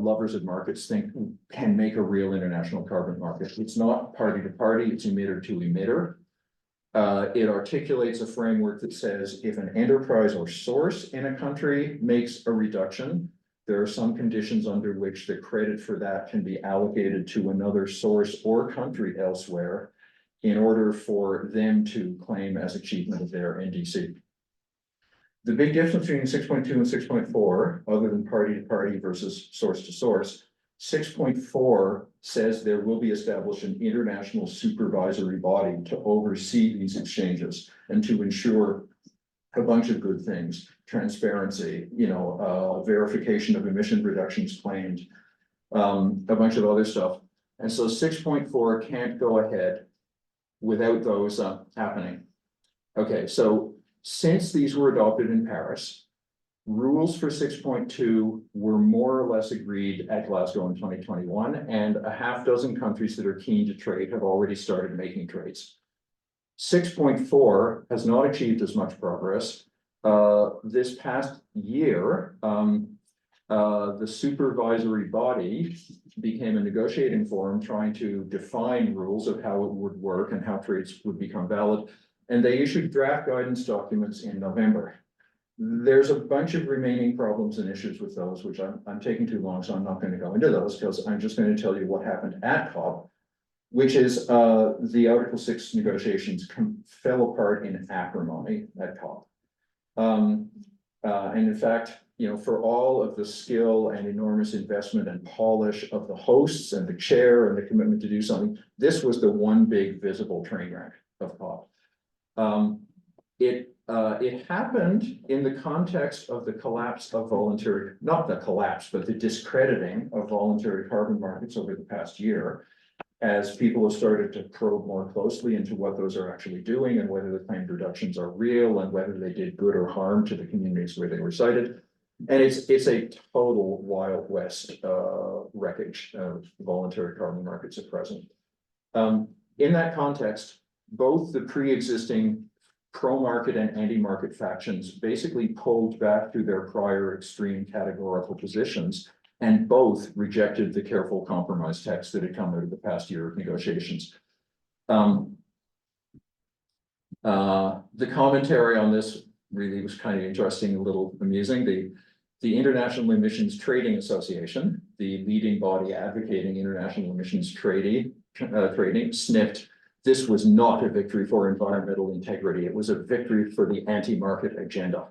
lovers of markets think can make a real international carbon market. It's not party to party, it's emitter to emitter. It articulates a framework that says if an enterprise or source in a country makes a reduction, there are some conditions under which the credit for that can be allocated to another source or country elsewhere in order for them to claim as achievement of their NDC. The big difference between 6.2 and 6.4, other than party to party versus source to source, 6.4 says there will be established an international supervisory body to oversee these exchanges and to ensure a bunch of good things, transparency, verification of emission reductions claimed, a bunch of other stuff. And so 6.4 can't go ahead without those happening. Okay, so since these were adopted in Paris, rules for 6.2 were more or less agreed at Glasgow in 2021, and a half dozen countries that are keen to trade have already started making trades. 6.4 has not achieved as much progress. This past year, the supervisory body became a negotiating forum trying to define rules of how it would work and how trades would become valid. And they issued draft guidance documents in November. There's a bunch of remaining problems and issues with those, which I'm taking too long, so I'm not going to go into those because I'm just going to tell you what happened at COP, which is the Article 6 negotiations fell apart in acrimony at COP. And in fact, for all of the skill and enormous investment and polish of the hosts and the chair and the commitment to do something, this was the one big visible train wreck of COP. It happened in the context of the collapse of voluntary, not the collapse, but the discrediting of voluntary carbon markets over the past year, as people have started to probe more closely into what those are actually doing and whether the claimed reductions are real and whether they did good or harm to the communities where they were cited. And it's a total Wild West wreckage of voluntary carbon markets at present. In that context, both the pre-existing pro-market and anti-market factions basically pulled back to their prior extreme categorical positions, and both rejected the careful compromise text that had come out of the past year of negotiations. The commentary on this really was kind of interesting, a little amusing. The International Emissions Trading Association, the leading body advocating international emissions trading, sniffed, this was not a victory for environmental integrity. It was a victory for the anti-market agenda.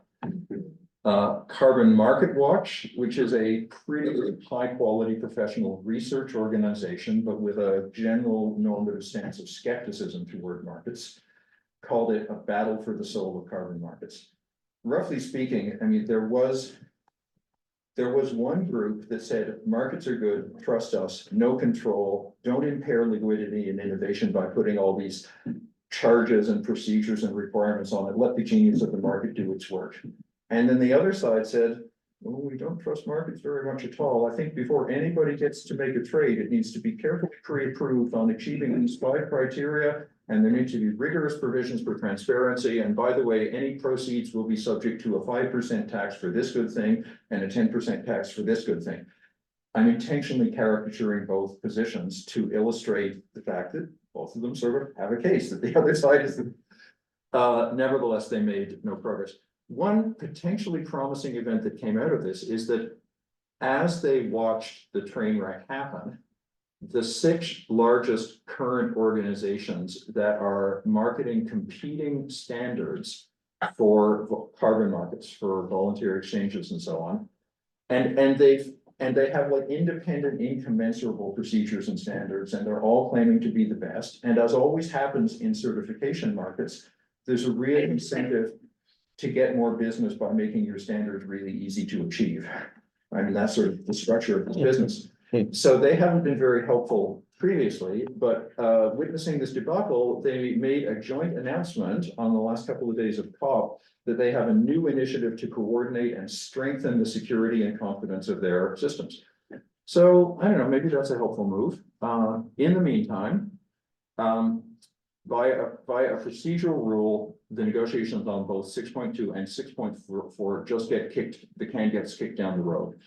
Carbon Market Watch, which is a pretty high-quality professional research organization, but with a general normative stance of skepticism toward markets, called it a battle for the soul of carbon markets. Roughly speaking, I mean, there was one group that said, markets are good, trust us, no control, don't impair liquidity and innovation by putting all these charges and procedures and requirements on it, let the genius of the market do its work. And then the other side said, well, we don't trust markets very much at all. I think before anybody gets to make a trade, it needs to be carefully pre-approved on achieving these 5 criteria, and there need to be rigorous provisions for transparency. And by the way, any proceeds will be subject to a 5% tax for this good thing and a 10% tax for this good thing. I'm intentionally caricaturing both positions to illustrate the fact that both of them sort of have a case that the other side is. Nevertheless, they made no progress. One potentially promising event that came out of this is that as they watched the train wreck happen, the 6 largest current organizations that are marketing competing standards for carbon markets, for voluntary exchanges and so on, and they have like independent, incommensurable procedures and standards, and they're all claiming to be the best. And as always happens in certification markets, there's a real incentive to get more business by making your standards really easy to achieve. I mean, that's sort of the structure of the business. So they haven't been very helpful previously, but witnessing this debacle, they made a joint announcement on the last couple of days of COP that they have a new initiative to coordinate and strengthen the security and confidence of their systems. So I don't know, maybe that's a helpful move. In the meantime, by a procedural rule, the negotiations on both 6.2 and 6.4 just the can gets kicked down the road.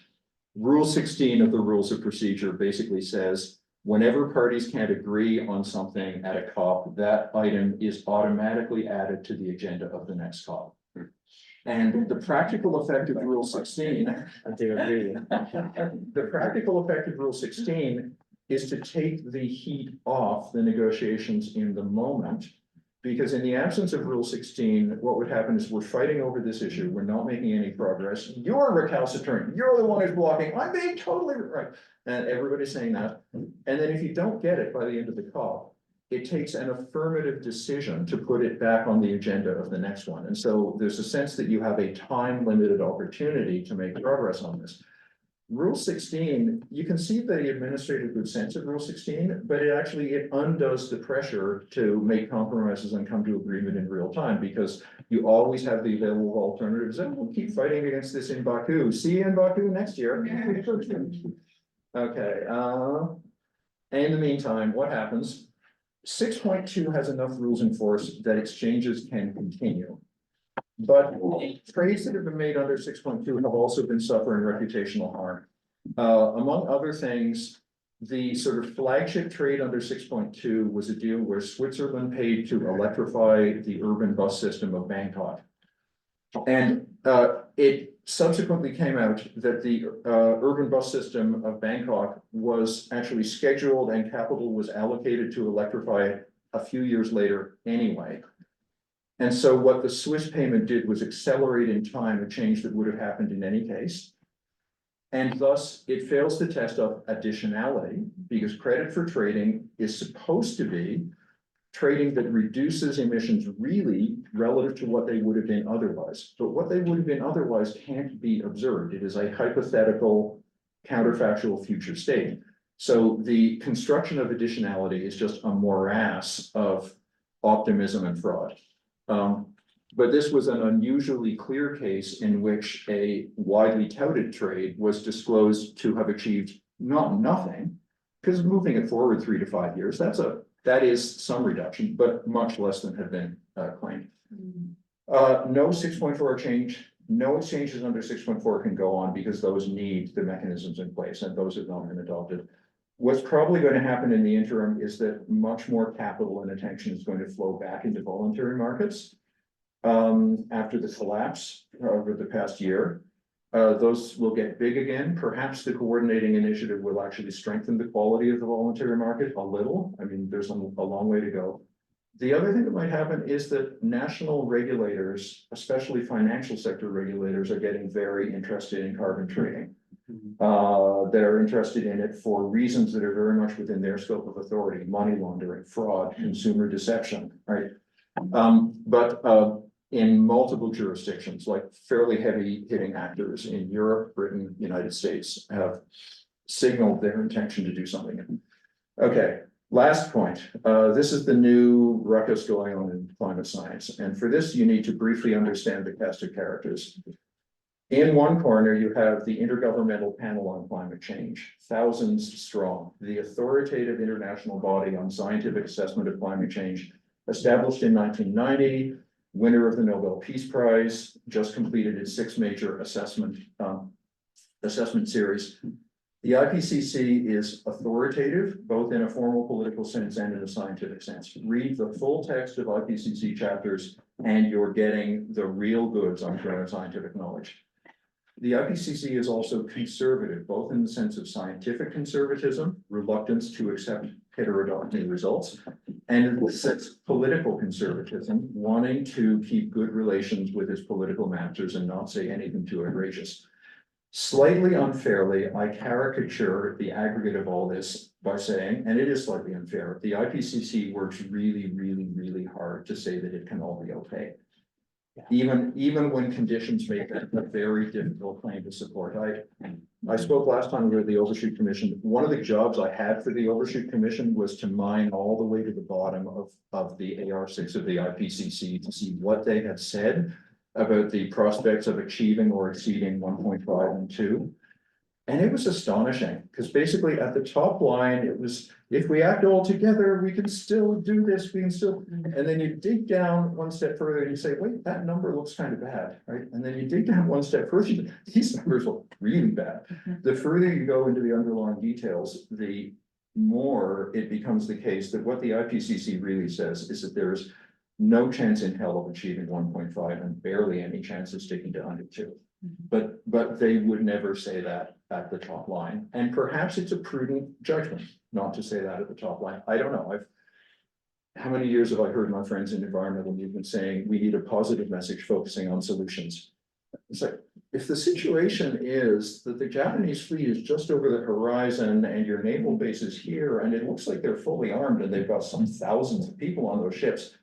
Rule 16 of the rules of procedure basically says, whenever parties can't agree on something at a COP, that item is automatically added to the agenda of the next COP. And the practical effect of Rule 16, the practical effect of Rule 16 is to take the heat off the negotiations in the moment, Because in the absence of Rule 16, what would happen is we're fighting over this issue, we're not making any progress, you're recalcitrant, you're the one who's blocking, I'm being totally right. And everybody's saying that, and then if you don't get it by the end of the COP, it takes an affirmative decision to put it back on the agenda of the next one. And so there's a sense that you have a time-limited opportunity to make progress on this. Rule 16, you can see the administrative good sense of Rule 16, but it undoes the pressure to make compromises and come to agreement in real time, because you always have the available alternatives. And we'll keep fighting against this in Baku. See you in Baku next year. Okay. In the meantime, what happens? 6.2 has enough rules in force that exchanges can continue. But trades that have been made under 6.2 have also been suffering reputational harm. Among other things, the sort of flagship trade under 6.2 was a deal where Switzerland paid to electrify the urban bus system of Bangkok. And it subsequently came out that the urban bus system of Bangkok was actually scheduled and capital was allocated to electrify it a few years later anyway. And so what the Swiss payment did was accelerate in time a change that would have happened in any case. And thus it fails the test of additionality, because credit for trading is supposed to be trading that reduces emissions really relative to what they would have been otherwise. But what they would have been otherwise can't be observed. It is a hypothetical, counterfactual future state. So the construction of additionality is just a morass of optimism and fraud. But this was an unusually clear case in which a widely touted trade was disclosed to have achieved not nothing, because moving it forward 3 to 5 years, that is some reduction, but much less than had been claimed. No 6.4 change, no exchanges under 6.4 can go on because those need the mechanisms in place, and those have not been adopted. What's probably going to happen in the interim is that much more capital and attention is going to flow back into voluntary markets. After the collapse over the past year, those will get big again. Perhaps the coordinating initiative will actually strengthen the quality of the voluntary market a little. I mean, there's a long way to go. The other thing that might happen is that national regulators, especially financial sector regulators, are getting very interested in carbon trading. They're interested in it for reasons that are very much within their scope of authority: money laundering, fraud, consumer deception, right? But in multiple jurisdictions, like fairly heavy hitting actors in Europe, Britain, United States, have signaled their intention to do something. Okay, last point. This is the new ruckus going on in climate science. And for this, you need to briefly understand the cast of characters. In one corner, you have the Intergovernmental Panel on Climate Change, thousands strong, the authoritative international body on scientific assessment of climate change, established in 1990, winner of the Nobel Peace Prize, just completed its 6 major assessment series. The IPCC is authoritative, both in a formal political sense and in a scientific sense. Read the full text of IPCC chapters, and you're getting the real goods on current scientific knowledge. The IPCC is also conservative, both in the sense of scientific conservatism, reluctance to accept heterodox results, and in the sense of political conservatism, wanting to keep good relations with its political masters and not say anything too outrageous. Slightly unfairly, I caricature the aggregate of all this by saying, and it is slightly unfair, the IPCC works really, really, really hard to say that it can all be okay. Even when conditions make that a very difficult claim to support. I spoke last time we were at the Overshoot Commission. One of the jobs I had for the Overshoot Commission was to mine all the way to the bottom of the AR6 of the IPCC to see what they had said about the prospects of achieving or exceeding 1.5 and 2. And it was astonishing, because basically at the top line, it was, if we act all together, we can still do this, we can still, and then you dig down one step further and you say, wait, that number looks kind of bad, right? And then you dig down one step further, these numbers look really bad. The further you go into the underlying details, the more it becomes the case that what the IPCC really says is that there's no chance in hell of achieving 1.5 and barely any chance of sticking to under 2. But they would never say that at the top line. And perhaps it's a prudent judgment not to say that at the top line. I don't know. how many years have I heard my friends in environmental movement saying we need a positive message focusing on solutions? It's like, if the situation is that the Japanese fleet is just over the horizon and your naval base is here and it looks like they're fully armed and they've got some thousands of people on those ships.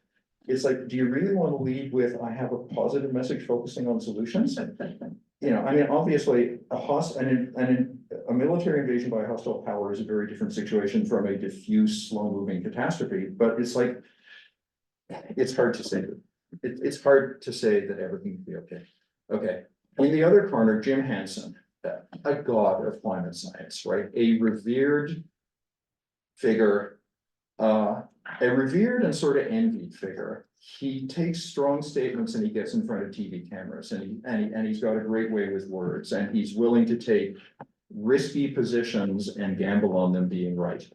It's like, do you really want to lead with, I have a positive message focusing on solutions? You know, I mean, obviously, a military invasion by a hostile power is a very different situation from a diffuse, slow-moving catastrophe, but it's like, it's hard to say. It's hard to say that everything will be okay. Okay, in the other corner, Jim Hansen, a god of climate science, right? A revered figure, a revered and sort of envied figure. He takes strong statements and he gets in front of TV cameras and he's got a great way with words and he's willing to take risky positions and gamble on them being right.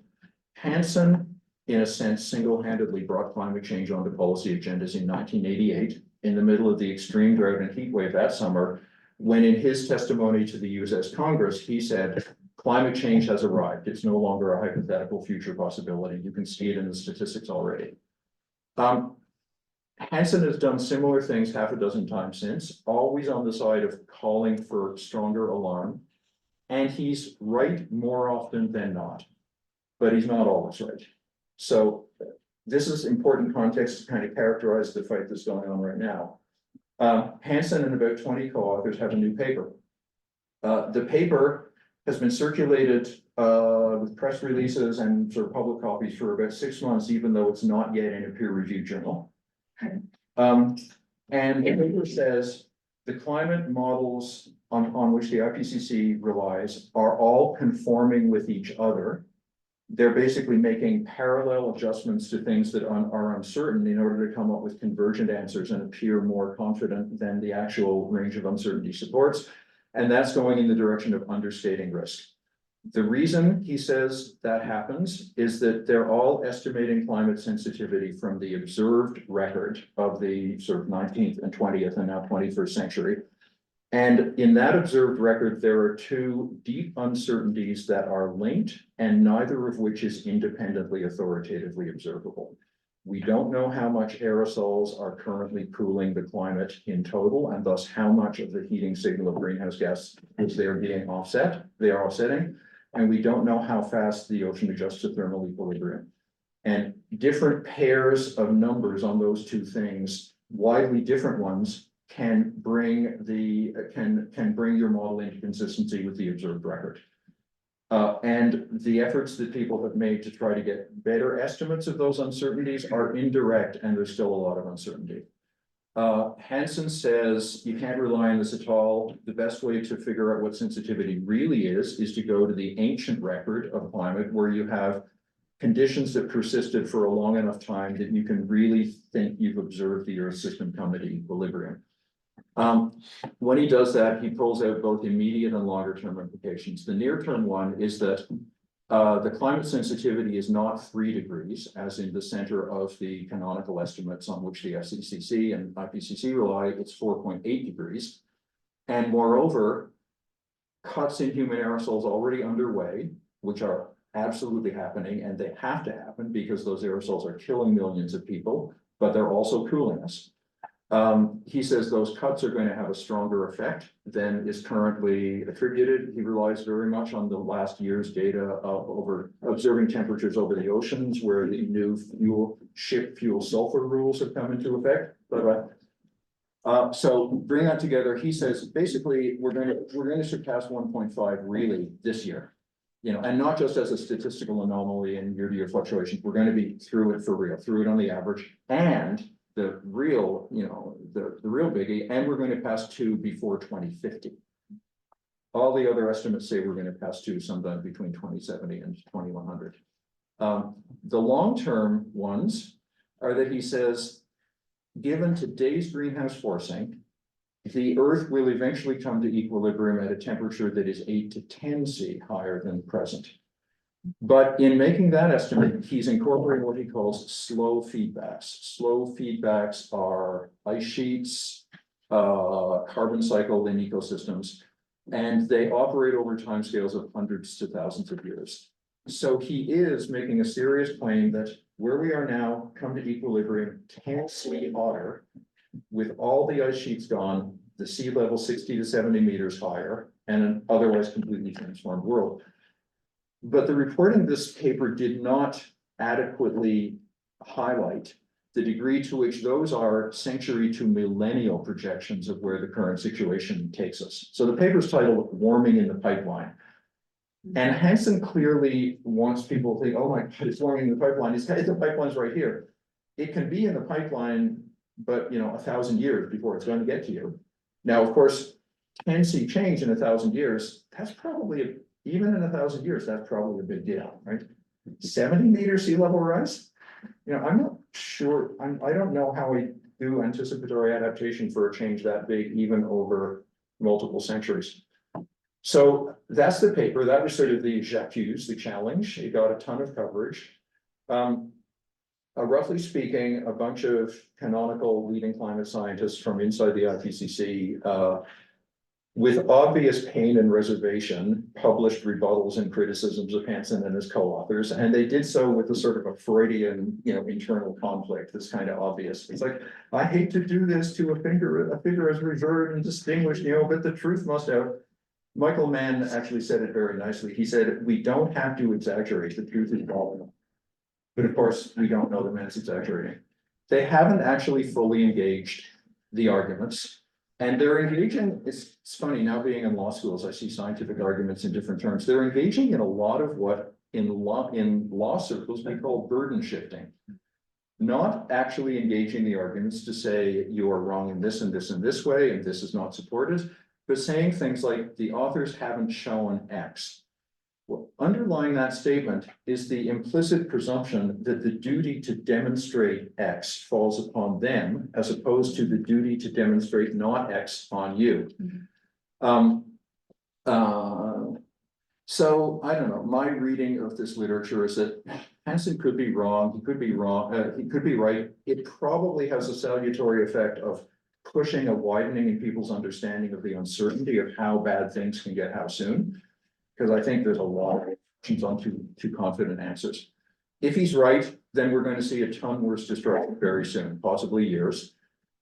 Hansen, in a sense, single-handedly brought climate change onto policy agendas in 1988, in the middle of the extreme drought and heat wave that summer, when in his testimony to the US Congress, he said, climate change has arrived. It's no longer a hypothetical future possibility. You can see it in the statistics already. Hansen has done similar things half a dozen times since, always on the side of calling for stronger alarm. And he's right more often than not, but he's not always right. So this is important context to kind of characterize the fight that's going on right now. Hansen and about 20 co-authors have a new paper. The paper has been circulated with press releases and sort of public copies for about 6 months, even though it's not yet in a peer-reviewed journal. And the paper says the climate models on which the IPCC relies are all conforming with each other. They're basically making parallel adjustments to things that are uncertain in order to come up with convergent answers and appear more confident than the actual range of uncertainty supports. And that's going in the direction of understating risk. The reason he says that happens is that they're all estimating climate sensitivity from the observed record of the sort of 19th and 20th and now 21st century. And in that observed record, there are two deep uncertainties that are linked and neither of which is independently authoritatively observable. We don't know how much aerosols are currently cooling the climate in total and thus how much of the heating signal of greenhouse gas is they are offsetting. And we don't know how fast the ocean adjusts to thermal equilibrium. And different pairs of numbers on those two things, widely different ones, can bring your model into consistency with the observed record. And the efforts that people have made to try to get better estimates of those uncertainties are indirect, and there's still a lot of uncertainty. Hansen says you can't rely on this at all. The best way to figure out what sensitivity really is to go to the ancient record of climate where you have conditions that persisted for a long enough time that you can really think you've observed the Earth system come into equilibrium. When he does that, he pulls out both immediate and longer term implications. The near term one is that the climate sensitivity is not 3 degrees, as in the center of the canonical estimates on which the FCCC and IPCC rely, it's 4.8 degrees. And moreover, cuts in human aerosols already underway, which are absolutely happening, and they have to happen because those aerosols are killing millions of people, but they're also cooling us. He says those cuts are going to have a stronger effect than is currently attributed. He relies very much on the last year's data over observing temperatures over the oceans, where the new ship fuel sulfur rules have come into effect. So bring that together. He says basically we're going to surpass 1.5 really this year, and not just as a statistical anomaly and year-to-year fluctuations. We're going to be through it for real, through it on the average, and the real, the real biggie, and we're going to pass 2 before 2050. All the other estimates say we're going to pass 2 sometime between 2070 and 2100. The long-term ones are that he says, given today's greenhouse forcing, the Earth will eventually come to equilibrium at a temperature that is 8 to 10 C higher than present. But in making that estimate, he's incorporating what he calls slow feedbacks. Slow feedbacks are ice sheets, carbon cycle in ecosystems, and they operate over timescales of hundreds to thousands of years. So he is making a serious claim that where we are now, come to equilibrium, can sea otter, with all the ice sheets gone, the sea level 60 to 70 meters higher, and an otherwise completely transformed world. But the reporting of this paper did not adequately highlight the degree to which those are century to millennial projections of where the current situation takes us. So the paper's titled Warming in the Pipeline. And Hansen clearly wants people to think, oh my God, it's warming in the pipeline. The pipeline's right here. It can be in the pipeline, but 1,000 years before it's going to get to you. Now, of course, can see change in 1,000 years. That's probably, even in 1,000 years, that's probably a big deal, right? 70-meter sea level rise? I'm not sure, I don't know how we do anticipatory adaptation for a change that big, even over multiple centuries. So that's the paper. That was sort of the j'accuse, the challenge. It got a ton of coverage. Roughly speaking, a bunch of canonical leading climate scientists from inside the IPCC, with obvious pain and reservation, published rebuttals and criticisms of Hansen and his co-authors, and they did so with a sort of a Freudian, internal conflict that's kind of obvious. It's like, I hate to do this to a figure as reserved and distinguished, but the truth must out. Michael Mann actually said it very nicely. He said, we don't have to exaggerate, the truth is volatile. But of course, we don't know that Mann's exaggerating. They haven't actually fully engaged the arguments. And they're engaging, it's funny, now being in law schools, I see scientific arguments in different terms. They're engaging in a lot of what in law circles we call burden shifting. Not actually engaging the arguments to say you are wrong in this and this and this way, and this is not supported, but saying things like the authors haven't shown X. Well, underlying that statement is the implicit presumption that the duty to demonstrate X falls upon them, as opposed to the duty to demonstrate not X on you. So I don't know, my reading of this literature is that Hansen could be wrong, he could be wrong, he could be right. It probably has a salutary effect of pushing a widening in people's understanding of the uncertainty of how bad things can get how soon. Because I think there's a lot of questions on too confident answers. If he's right, then we're going to see a ton worse destruction very soon, possibly years.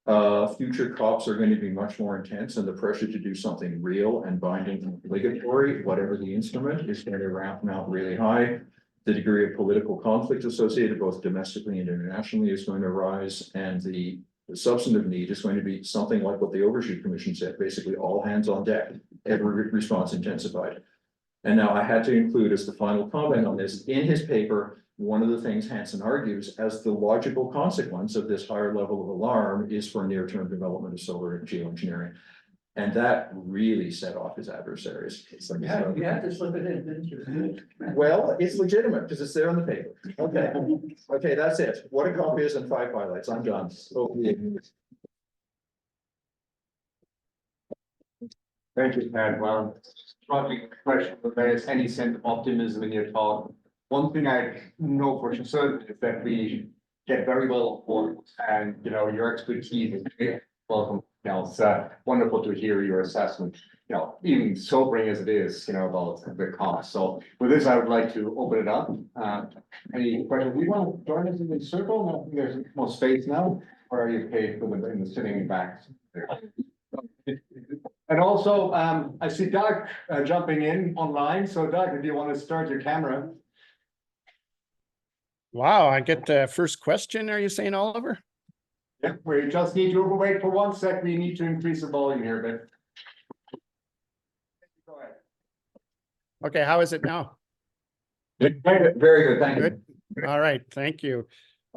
Future COPs are going to be much more intense, and the pressure to do something real and binding and obligatory, whatever the instrument, is going to ramp out really high. The degree of political conflict associated both domestically and internationally is going to rise, and the substantive need is going to be something like what the Overshoot Commission said, basically all hands on deck, every response intensified. And now I had to include as the final comment on this, in his paper, one of the things Hansen argues as the logical consequence of this higher level of alarm is for near-term development of solar geoengineering. And that really set off his adversaries. You had to slip it in, didn't you? Well, it's legitimate because it's there on the paper. Okay, okay, that's it. What a COP is and 5 highlights. I'm done. Thank you, Pat. Well, probably question if there's any sense of optimism in your talk. One thing I know for certain is that we get very well informed, and your expertise is great. Welcome. It's wonderful to hear your assessment. Even sobering as it is, about the cost. So with this, I would like to open it up. Any questions? We want to join us in the circle. I think there's more space now. Or are you okay for the in the sitting back there? And also, I see Doug jumping in online. So Doug, if you want to start your camera. Wow, I get the first question. Are you saying, Oliver? Yeah, we just need to wait for 1 sec. We need to increase the volume here a bit. Go ahead. Okay, how is it now? Very good, thank you. Good. All right, thank you.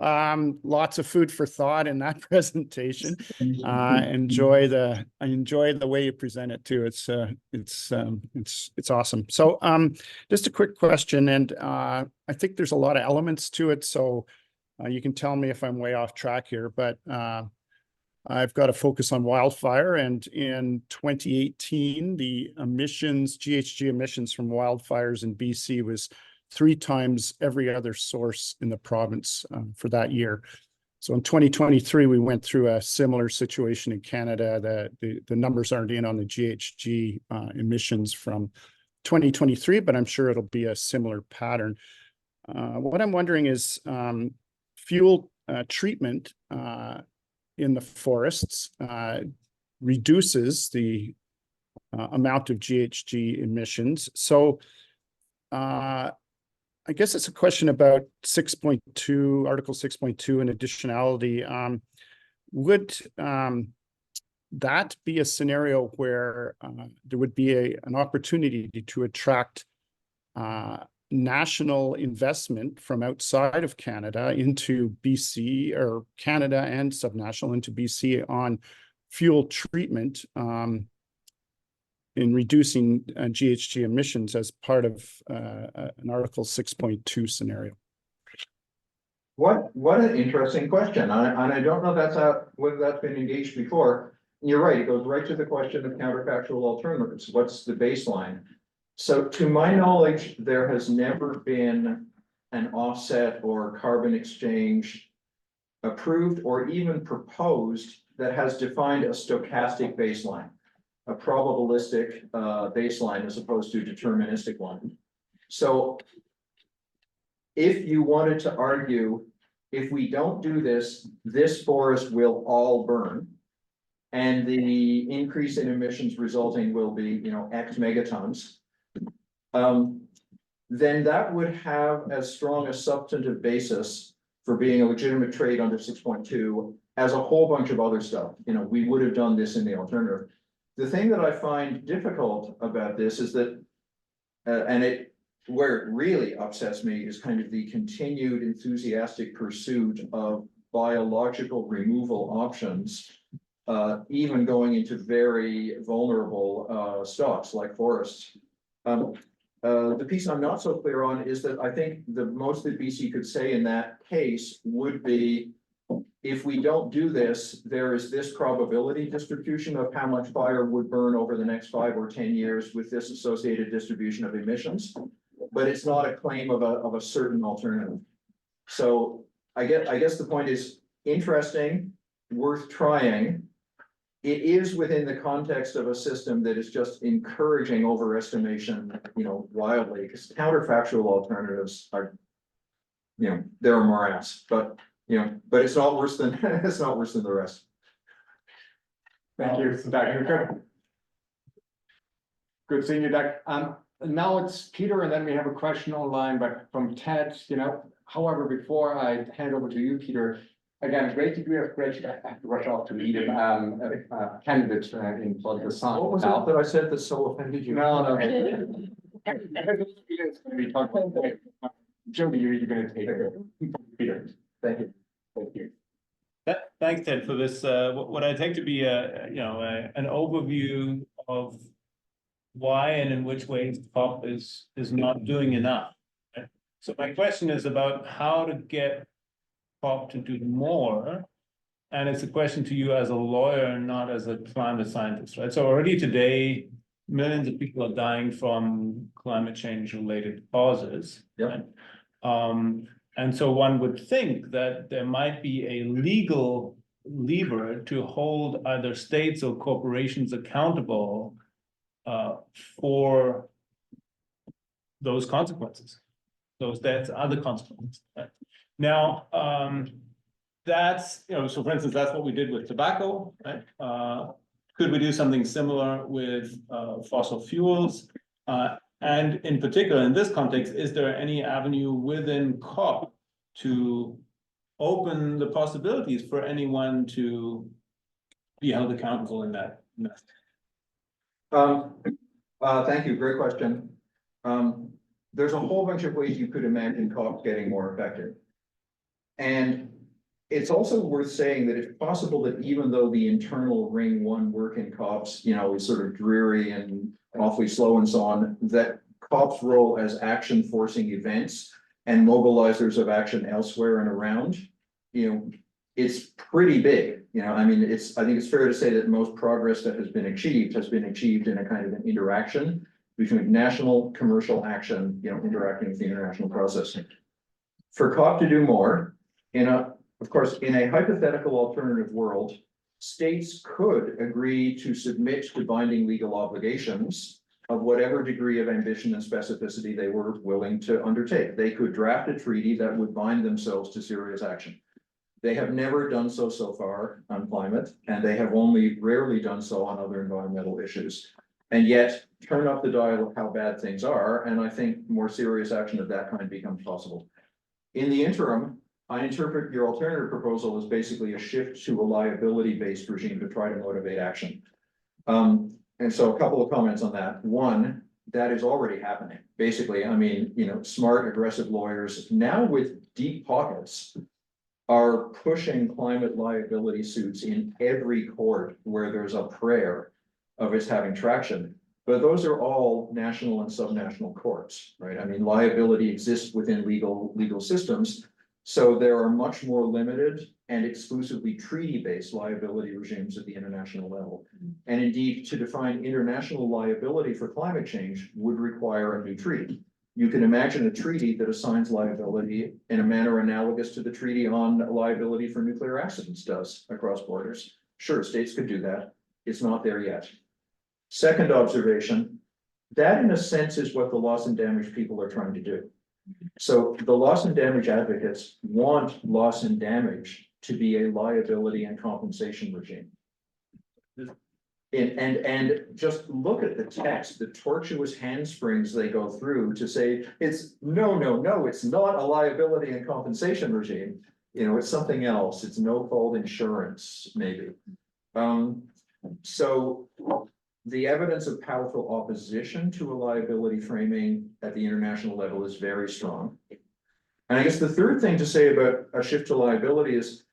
Lots of food for thought in that presentation. I enjoy the way you present it too. It's awesome. So just a quick question, and I think there's a lot of elements to it. So you can tell me if I'm way off track here, but I've got to focus on wildfire. And in 2018, the GHG emissions from wildfires in BC was 3 times every other source in the province for that year. So in 2023, we went through a similar situation in Canada. The numbers aren't in on the GHG emissions from 2023, but I'm sure it'll be a similar pattern. What I'm wondering is, fuel treatment in the forests reduces the amount of GHG emissions. So I guess it's a question about 6.2, Article 6.2 and additionality. Would that be a scenario where there would be an opportunity to attract national investment from outside of Canada into BC, or Canada and subnational into BC, on fuel treatment in reducing GHG emissions as part of an Article 6.2 scenario? What an interesting question, and I don't know whether that's been engaged before. You're right, it goes right to the question of counterfactual alternatives. What's the baseline? So to my knowledge, there has never been an offset or carbon exchange approved or even proposed that has defined a stochastic baseline, a probabilistic baseline as opposed to a deterministic one. So if you wanted to argue, if we don't do this, this forest will all burn, and the increase in emissions resulting will be, X megatons, then that would have as strong a substantive basis for being a legitimate trade under 6.2 as a whole bunch of other stuff. We would have done this in the alternative. The thing that I find difficult about this is that, where it really upsets me is kind of the continued enthusiastic pursuit of biological removal options, even going into very vulnerable stocks like forests. The piece I'm not so clear on is that I think the most that BC could say in that case would be, if we don't do this, there is this probability distribution of how much fire would burn over the next 5 or 10 years with this associated distribution of emissions, but it's not a claim of a certain alternative. So I guess the point is interesting, worth trying. It is within the context of a system that is just encouraging overestimation, wildly, because counterfactual alternatives are, they're a morass, but it's not worse than it's not worse than the rest. Thank you, Doug. Good seeing you, Doug. Now it's Peter, and then we have a question online, but from Ted. However, before I hand over to you, Peter. Again, great to have I have to rush off to meet a candidate in political science. What was it that I said that so offended you? No. We talked about Jody, you're going to take it. Peter, thank you. Thank you. Thanks, Ted, for this. What I take to be an overview of why and in which ways COP is not doing enough. Right? So my question is about how to get COP to do more, and it's a question to you as a lawyer, not as a climate scientist, right? So already today, millions of people are dying from climate change related causes. Yeah. Right? And so one would think that there might be a legal lever to hold either states or corporations accountable for those consequences. That's other consequences. Right? Now, that's, so for instance, that's what we did with tobacco, right? Could we do something similar with fossil fuels? And in particular, in this context, is there any avenue within COP to open the possibilities for anyone to be held accountable in that? Thank you, great question. There's a whole bunch of ways you could imagine COP getting more effective. And it's also worth saying that it's possible that even though the internal Ring 1 work in COPs, is sort of dreary and awfully slow and so on, that COP's role as action forcing events and mobilizers of action elsewhere and around, it's pretty big. I think it's fair to say that most progress that has been achieved in a kind of an interaction between national commercial action, interacting with the international process. For COP to do more, of course, in a hypothetical alternative world, states could agree to submit to binding legal obligations of whatever degree of ambition and specificity they were willing to undertake. They could draft a treaty that would bind themselves to serious action. They have never done so far on climate, and they have only rarely done so on other environmental issues. And yet turn up the dial of how bad things are, and I think more serious action of that kind becomes possible. In the interim, I interpret your alternative proposal as basically a shift to a liability-based regime to try to motivate action. And so a couple of comments on that. One, that is already happening. Basically, I mean, smart, aggressive lawyers now with deep pockets are pushing climate liability suits in every court where there's a prayer of its having traction. But those are all national and subnational courts, right? I mean, liability exists within legal systems. So there are much more limited and exclusively treaty-based liability regimes at the international level. And indeed, to define international liability for climate change would require a new treaty. You can imagine a treaty that assigns liability in a manner analogous to the treaty on liability for nuclear accidents does across borders. Sure, states could do that. It's not there yet. Second observation, that in a sense is what the loss and damage people are trying to do. So the loss and damage advocates want loss and damage to be a liability and compensation regime. And just look at the text, the tortuous handsprings they go through to say it's no, it's not a liability and compensation regime. It's something else. It's no-fault insurance, maybe. So the evidence of powerful opposition to a liability framing at the international level is very strong. And I guess the third thing to say about a shift to liability is,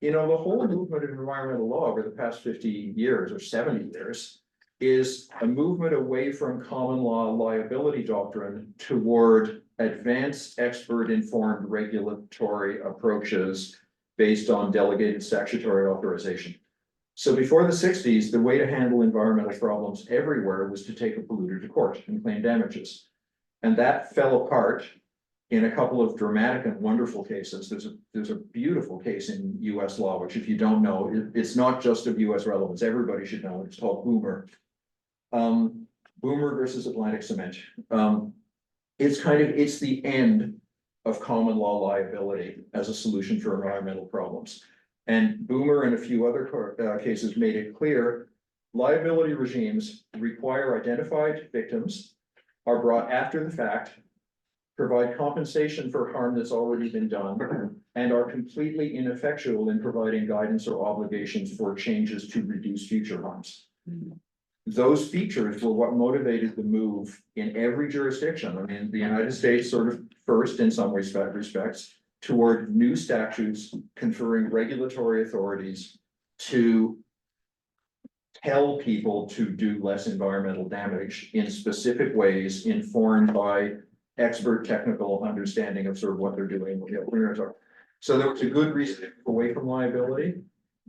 the whole movement of environmental law over the past 50 years or 70 years is a movement away from common law liability doctrine toward advanced expert-informed regulatory approaches based on delegated statutory authorization. So before the 60s, the way to handle environmental problems everywhere was to take a polluter to court and claim damages. And that fell apart in a couple of dramatic and wonderful cases. There's a beautiful case in US law, which if you don't know, it's not just of US relevance, everybody should know it. It's called Boomer. Boomer versus Atlantic Cement. It's the end of common law liability as a solution for environmental problems. And Boomer and a few other cases made it clear liability regimes require identified victims, are brought after the fact, provide compensation for harm that's already been done, and are completely ineffectual in providing guidance or obligations for changes to reduce future harms. Those features were what motivated the move in every jurisdiction. I mean, the United States sort of first in some respects toward new statutes conferring regulatory authorities to tell people to do less environmental damage in specific ways informed by expert technical understanding of sort of what they're doing. So there was a good reason to move away from liability,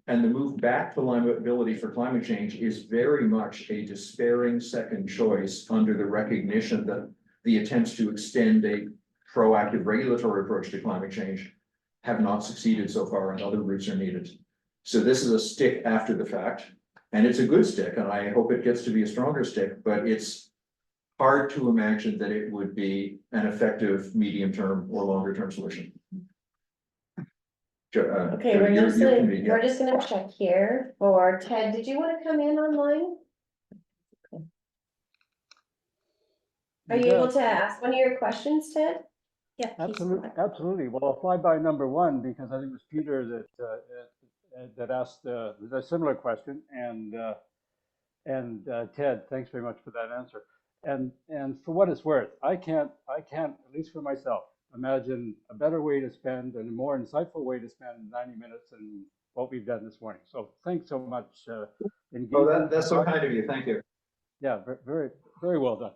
and the move back to liability for climate change is very much a despairing second choice under the recognition that the attempts to extend a proactive regulatory approach to climate change have not succeeded so far, and other routes are needed. So this is a stick after the fact, and it's a good stick, and I hope it gets to be a stronger stick, but it's hard to imagine that it would be an effective medium-term or longer-term solution. Okay, we're just gonna check here for Ted. Did you want to come in online? Are you able to ask one of your questions, Ted? Yeah. Absolutely. Well, I'll fly by number one because I think it was Peter that asked a similar question, and Ted, thanks very much for that answer. And for what it's worth, I can't, at least for myself, imagine a better way to spend and a more insightful way to spend 90 minutes than what we've done this morning. So thanks so much. That's so kind of you. Thank you. Yeah, very, very well done.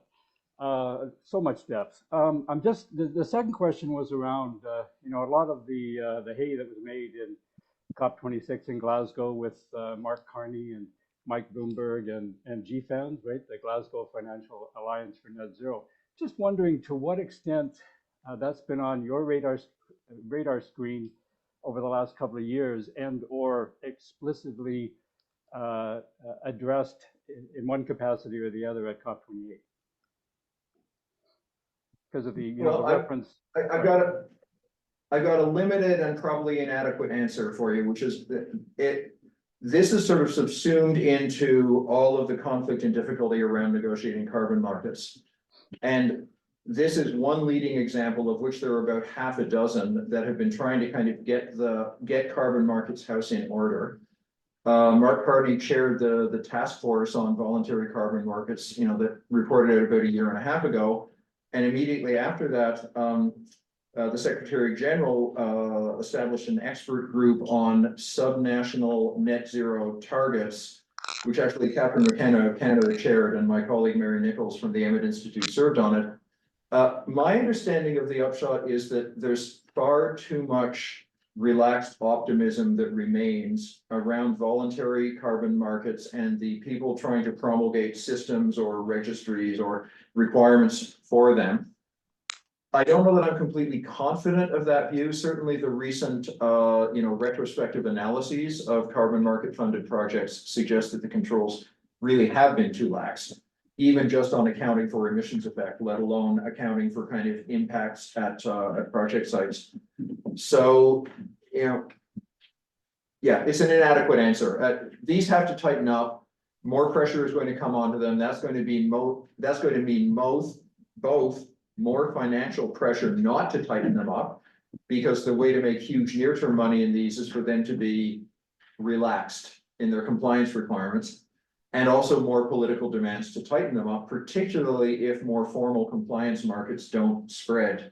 So much depth. I'm just the second question was around a lot of the hay that was made in COP26 in Glasgow with Mark Carney and Mike Bloomberg and GFANZ, right, the Glasgow Financial Alliance for Net Zero. Just wondering to what extent that's been on your radar screen over the last couple of years, and or explicitly addressed in one capacity or the other at COP28? Because of the, Well, the reference. I've got a limited and probably inadequate answer for you, which is that this is sort of subsumed into all of the conflict and difficulty around negotiating carbon markets. And this is one leading example of which there are about half a dozen that have been trying to kind of get carbon markets house in order. Mark Hardy chaired the task force on voluntary carbon markets, that reported out about a year and a half ago. And immediately after that, the Secretary General established an expert group on subnational net zero targets, which actually Catherine McKenna of Canada chaired, and my colleague Mary Nichols from the Emmett Institute served on it. My understanding of the upshot is that there's far too much relaxed optimism that remains around voluntary carbon markets and the people trying to promulgate systems or registries or requirements for them. I don't know that I'm completely confident of that view. Certainly the recent, retrospective analyses of carbon market funded projects suggest that the controls really have been too lax, even just on accounting for emissions effect, let alone accounting for kind of impacts at project sites. So, yeah, it's an inadequate answer. These have to tighten up. More pressure is going to come onto them. That's going to mean both more financial pressure not to tighten them up, because the way to make huge near-term money in these is for them to be relaxed in their compliance requirements, and also more political demands to tighten them up, particularly if more formal compliance markets don't spread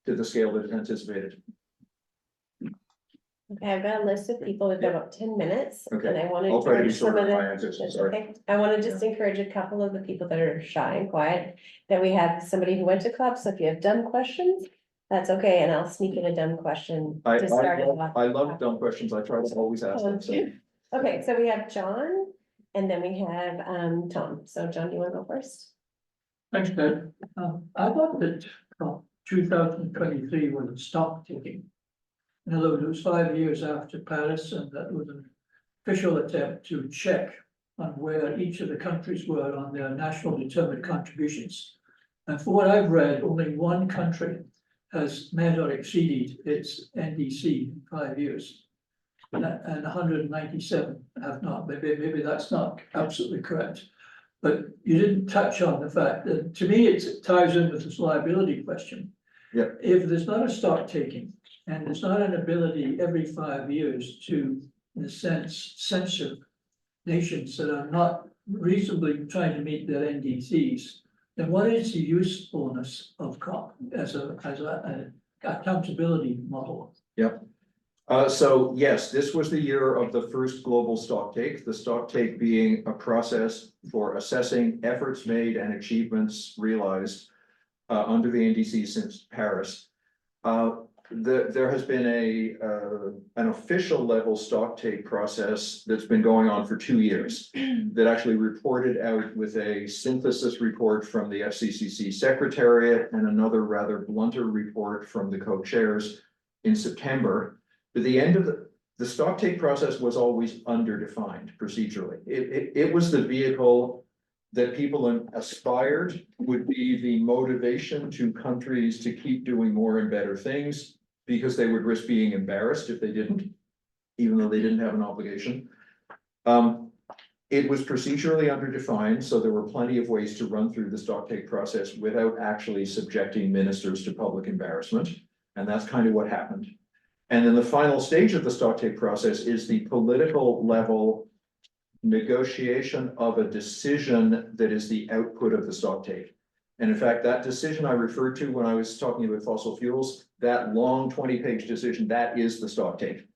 to the scale that is anticipated. Okay, I've got a list of people, we've got about 10 minutes, Okay. and I want to I'll try to be encourage some shorter of in my the. answers, That's sorry. okay. I want to just encourage a couple of the people that are shy and quiet, that we have somebody who went to COP, so if you have dumb questions, that's okay, and I'll sneak in a dumb question to start it off. I love dumb questions. I try to always ask them. So. Okay, so we have John, and then we have Tom. So John, do you want to go first? Thanks, Ted. I thought that 2023 was a stock taking. In other words, it was 5 years after Paris, and that was an official attempt to check on where each of the countries were on their national determined contributions. And for what I've read, only one country has met or exceeded its NDC in 5 years. And 197 have not. Maybe that's not absolutely correct. But you didn't touch on the fact that, to me, it ties in with this liability question. Yeah. If there's not a stock taking, and there's not an ability every 5 years to, in a sense, censor nations that are not reasonably trying to meet their NDCs, then what is the usefulness of COP as an accountability model? Yep. So yes, this was the year of the first global stock take, the stock take being a process for assessing efforts made and achievements realized under the NDC since Paris. There has been an official level stock take process that's been going on for 2 years that actually reported out with a synthesis report from the FCCC Secretariat and another rather blunter report from the co-chairs in September. But the end of the stock take process was always underdefined procedurally. It was the vehicle that people aspired would be the motivation to countries to keep doing more and better things, because they would risk being embarrassed if they didn't, even though they didn't have an obligation. It was procedurally underdefined, so there were plenty of ways to run through the stock take process without actually subjecting ministers to public embarrassment. And that's kind of what happened. And then the final stage of the stock take process is the political level negotiation of a decision that is the output of the stock take. And in fact, that decision I referred to when I was talking about fossil fuels, that long 20-page decision, that is the stock take.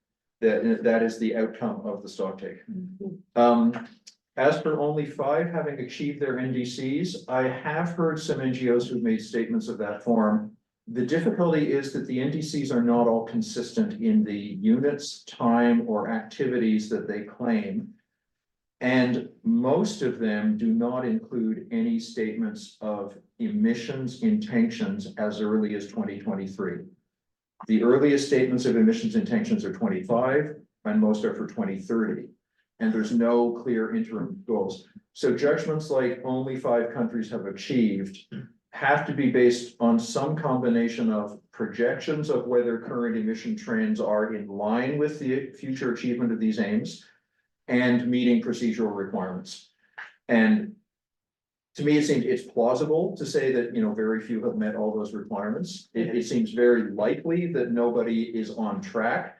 That is the outcome of the stock take. As for only 5 having achieved their NDCs, I have heard some NGOs who've made statements of that form. The difficulty is that the NDCs are not all consistent in the units, time, or activities that they claim. And most of them do not include any statements of emissions intentions as early as 2023. The earliest statements of emissions intentions are 25, and most are for 2030. and there's no clear interim goals. So judgments like only 5 countries have achieved have to be based on some combination of projections of whether current emission trends are in line with the future achievement of these aims and meeting procedural requirements. And to me, it seems it's plausible to say that, you know, very few have met all those requirements. It seems very likely that nobody is on track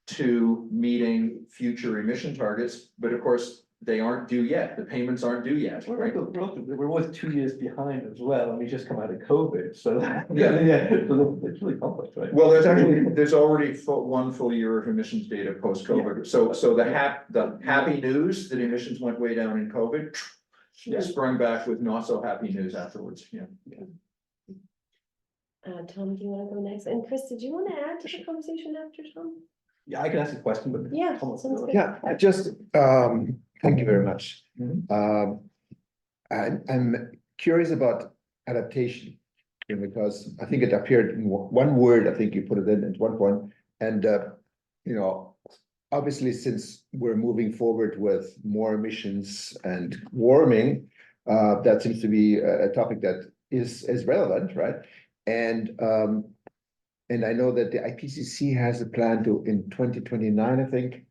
to meeting future emission targets, but of course, they aren't due yet. The payments aren't due yet, right? We're always 2 years behind as well, and we just come out of COVID, so. Yeah. So it's really complex, right? Well, there's already 1 full year of emissions data post-COVID. So the happy news that emissions went way down in COVID sprung back with not so happy news afterwards, yeah. Tom, do you wanna go next? And Chris, did you wanna add to the conversation after Tom? Yeah, I can ask a question, but. Yeah, Tom wants to sounds go. good. Yeah, I just, thank you very much. Mhm. I'm curious about adaptation. Because I think it appeared in one word, I think you put it in at one point, and you know, obviously, since we're moving forward with more emissions and warming, that seems to be a topic that is relevant, right? And I know that the IPCC has a plan to, in 2029, I think,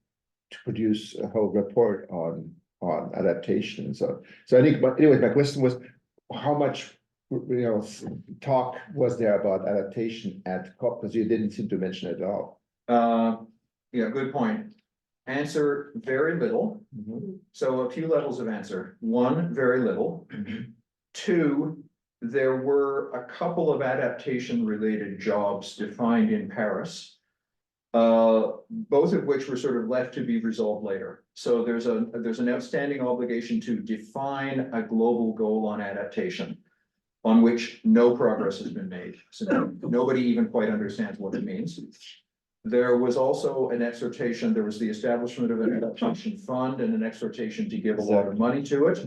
to produce a whole report on adaptation. So I think, but anyway, my question was, how much, you know, talk was there about adaptation at COP? Because you didn't seem to mention it at all. Yeah, good point. Answer, very little. So a few levels of answer. 1, very little. 2, there were a couple of adaptation related jobs defined in Paris. Both of which were sort of left to be resolved later. So there's an outstanding obligation to define a global goal on adaptation, on which no progress has been made. So nobody even quite understands what it means. There was also an exhortation, there was the establishment of an adaptation fund and an exhortation to give a lot of money to it.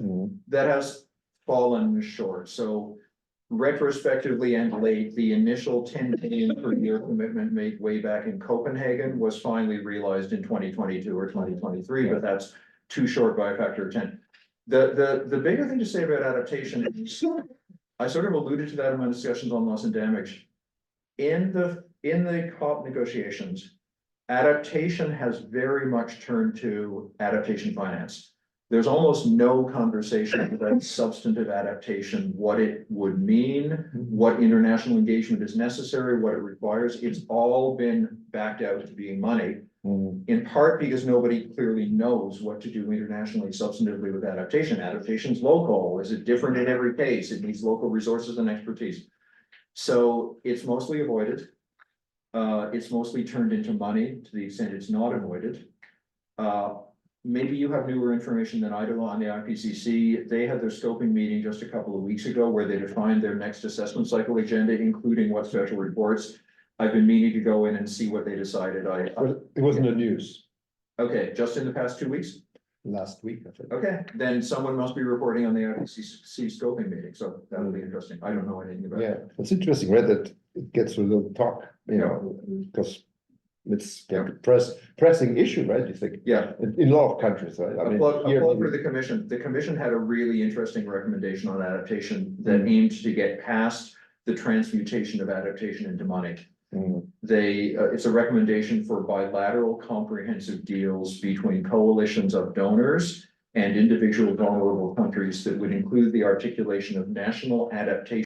That has fallen short. So retrospectively and late, the initial 10 billion per year commitment made way back in Copenhagen was finally realized in 2022 or 2023, but that's too short by a factor of 10. The bigger thing to say about adaptation is, I sort of alluded to that in my discussions on loss and damage. In the COP negotiations, adaptation has very much turned to adaptation finance. There's almost no conversation about substantive adaptation, what it would mean, what international engagement is necessary, what it requires. It's all been backed out to being money, in part because nobody clearly knows what to do internationally substantively with adaptation. Adaptation's local. Is it different in every case? It needs local resources and expertise. So it's mostly avoided. It's mostly turned into money to the extent it's not avoided. Maybe you have newer information than I do on the IPCC. They had their scoping meeting just a couple of weeks ago where they defined their next assessment cycle agenda, including what special reports. I've been meaning to go in and see what they decided. It wasn't the news Okay, just in the past 2 weeks? last week, I think. Okay, then someone must be reporting on the IPCC scoping meeting, so that'll be interesting. I don't know anything about Yeah, it. it's interesting, right, that it gets a little talk, you know, because it's a pressing issue, right? You think, Yeah. in a lot of countries, right? I A mean, plug here for maybe- the commission. The commission had a really interesting recommendation on adaptation that aimed to get past the transmutation of adaptation into money. It's a recommendation for bilateral comprehensive deals between coalitions of donors and individual vulnerable countries that would include the articulation of national adaptation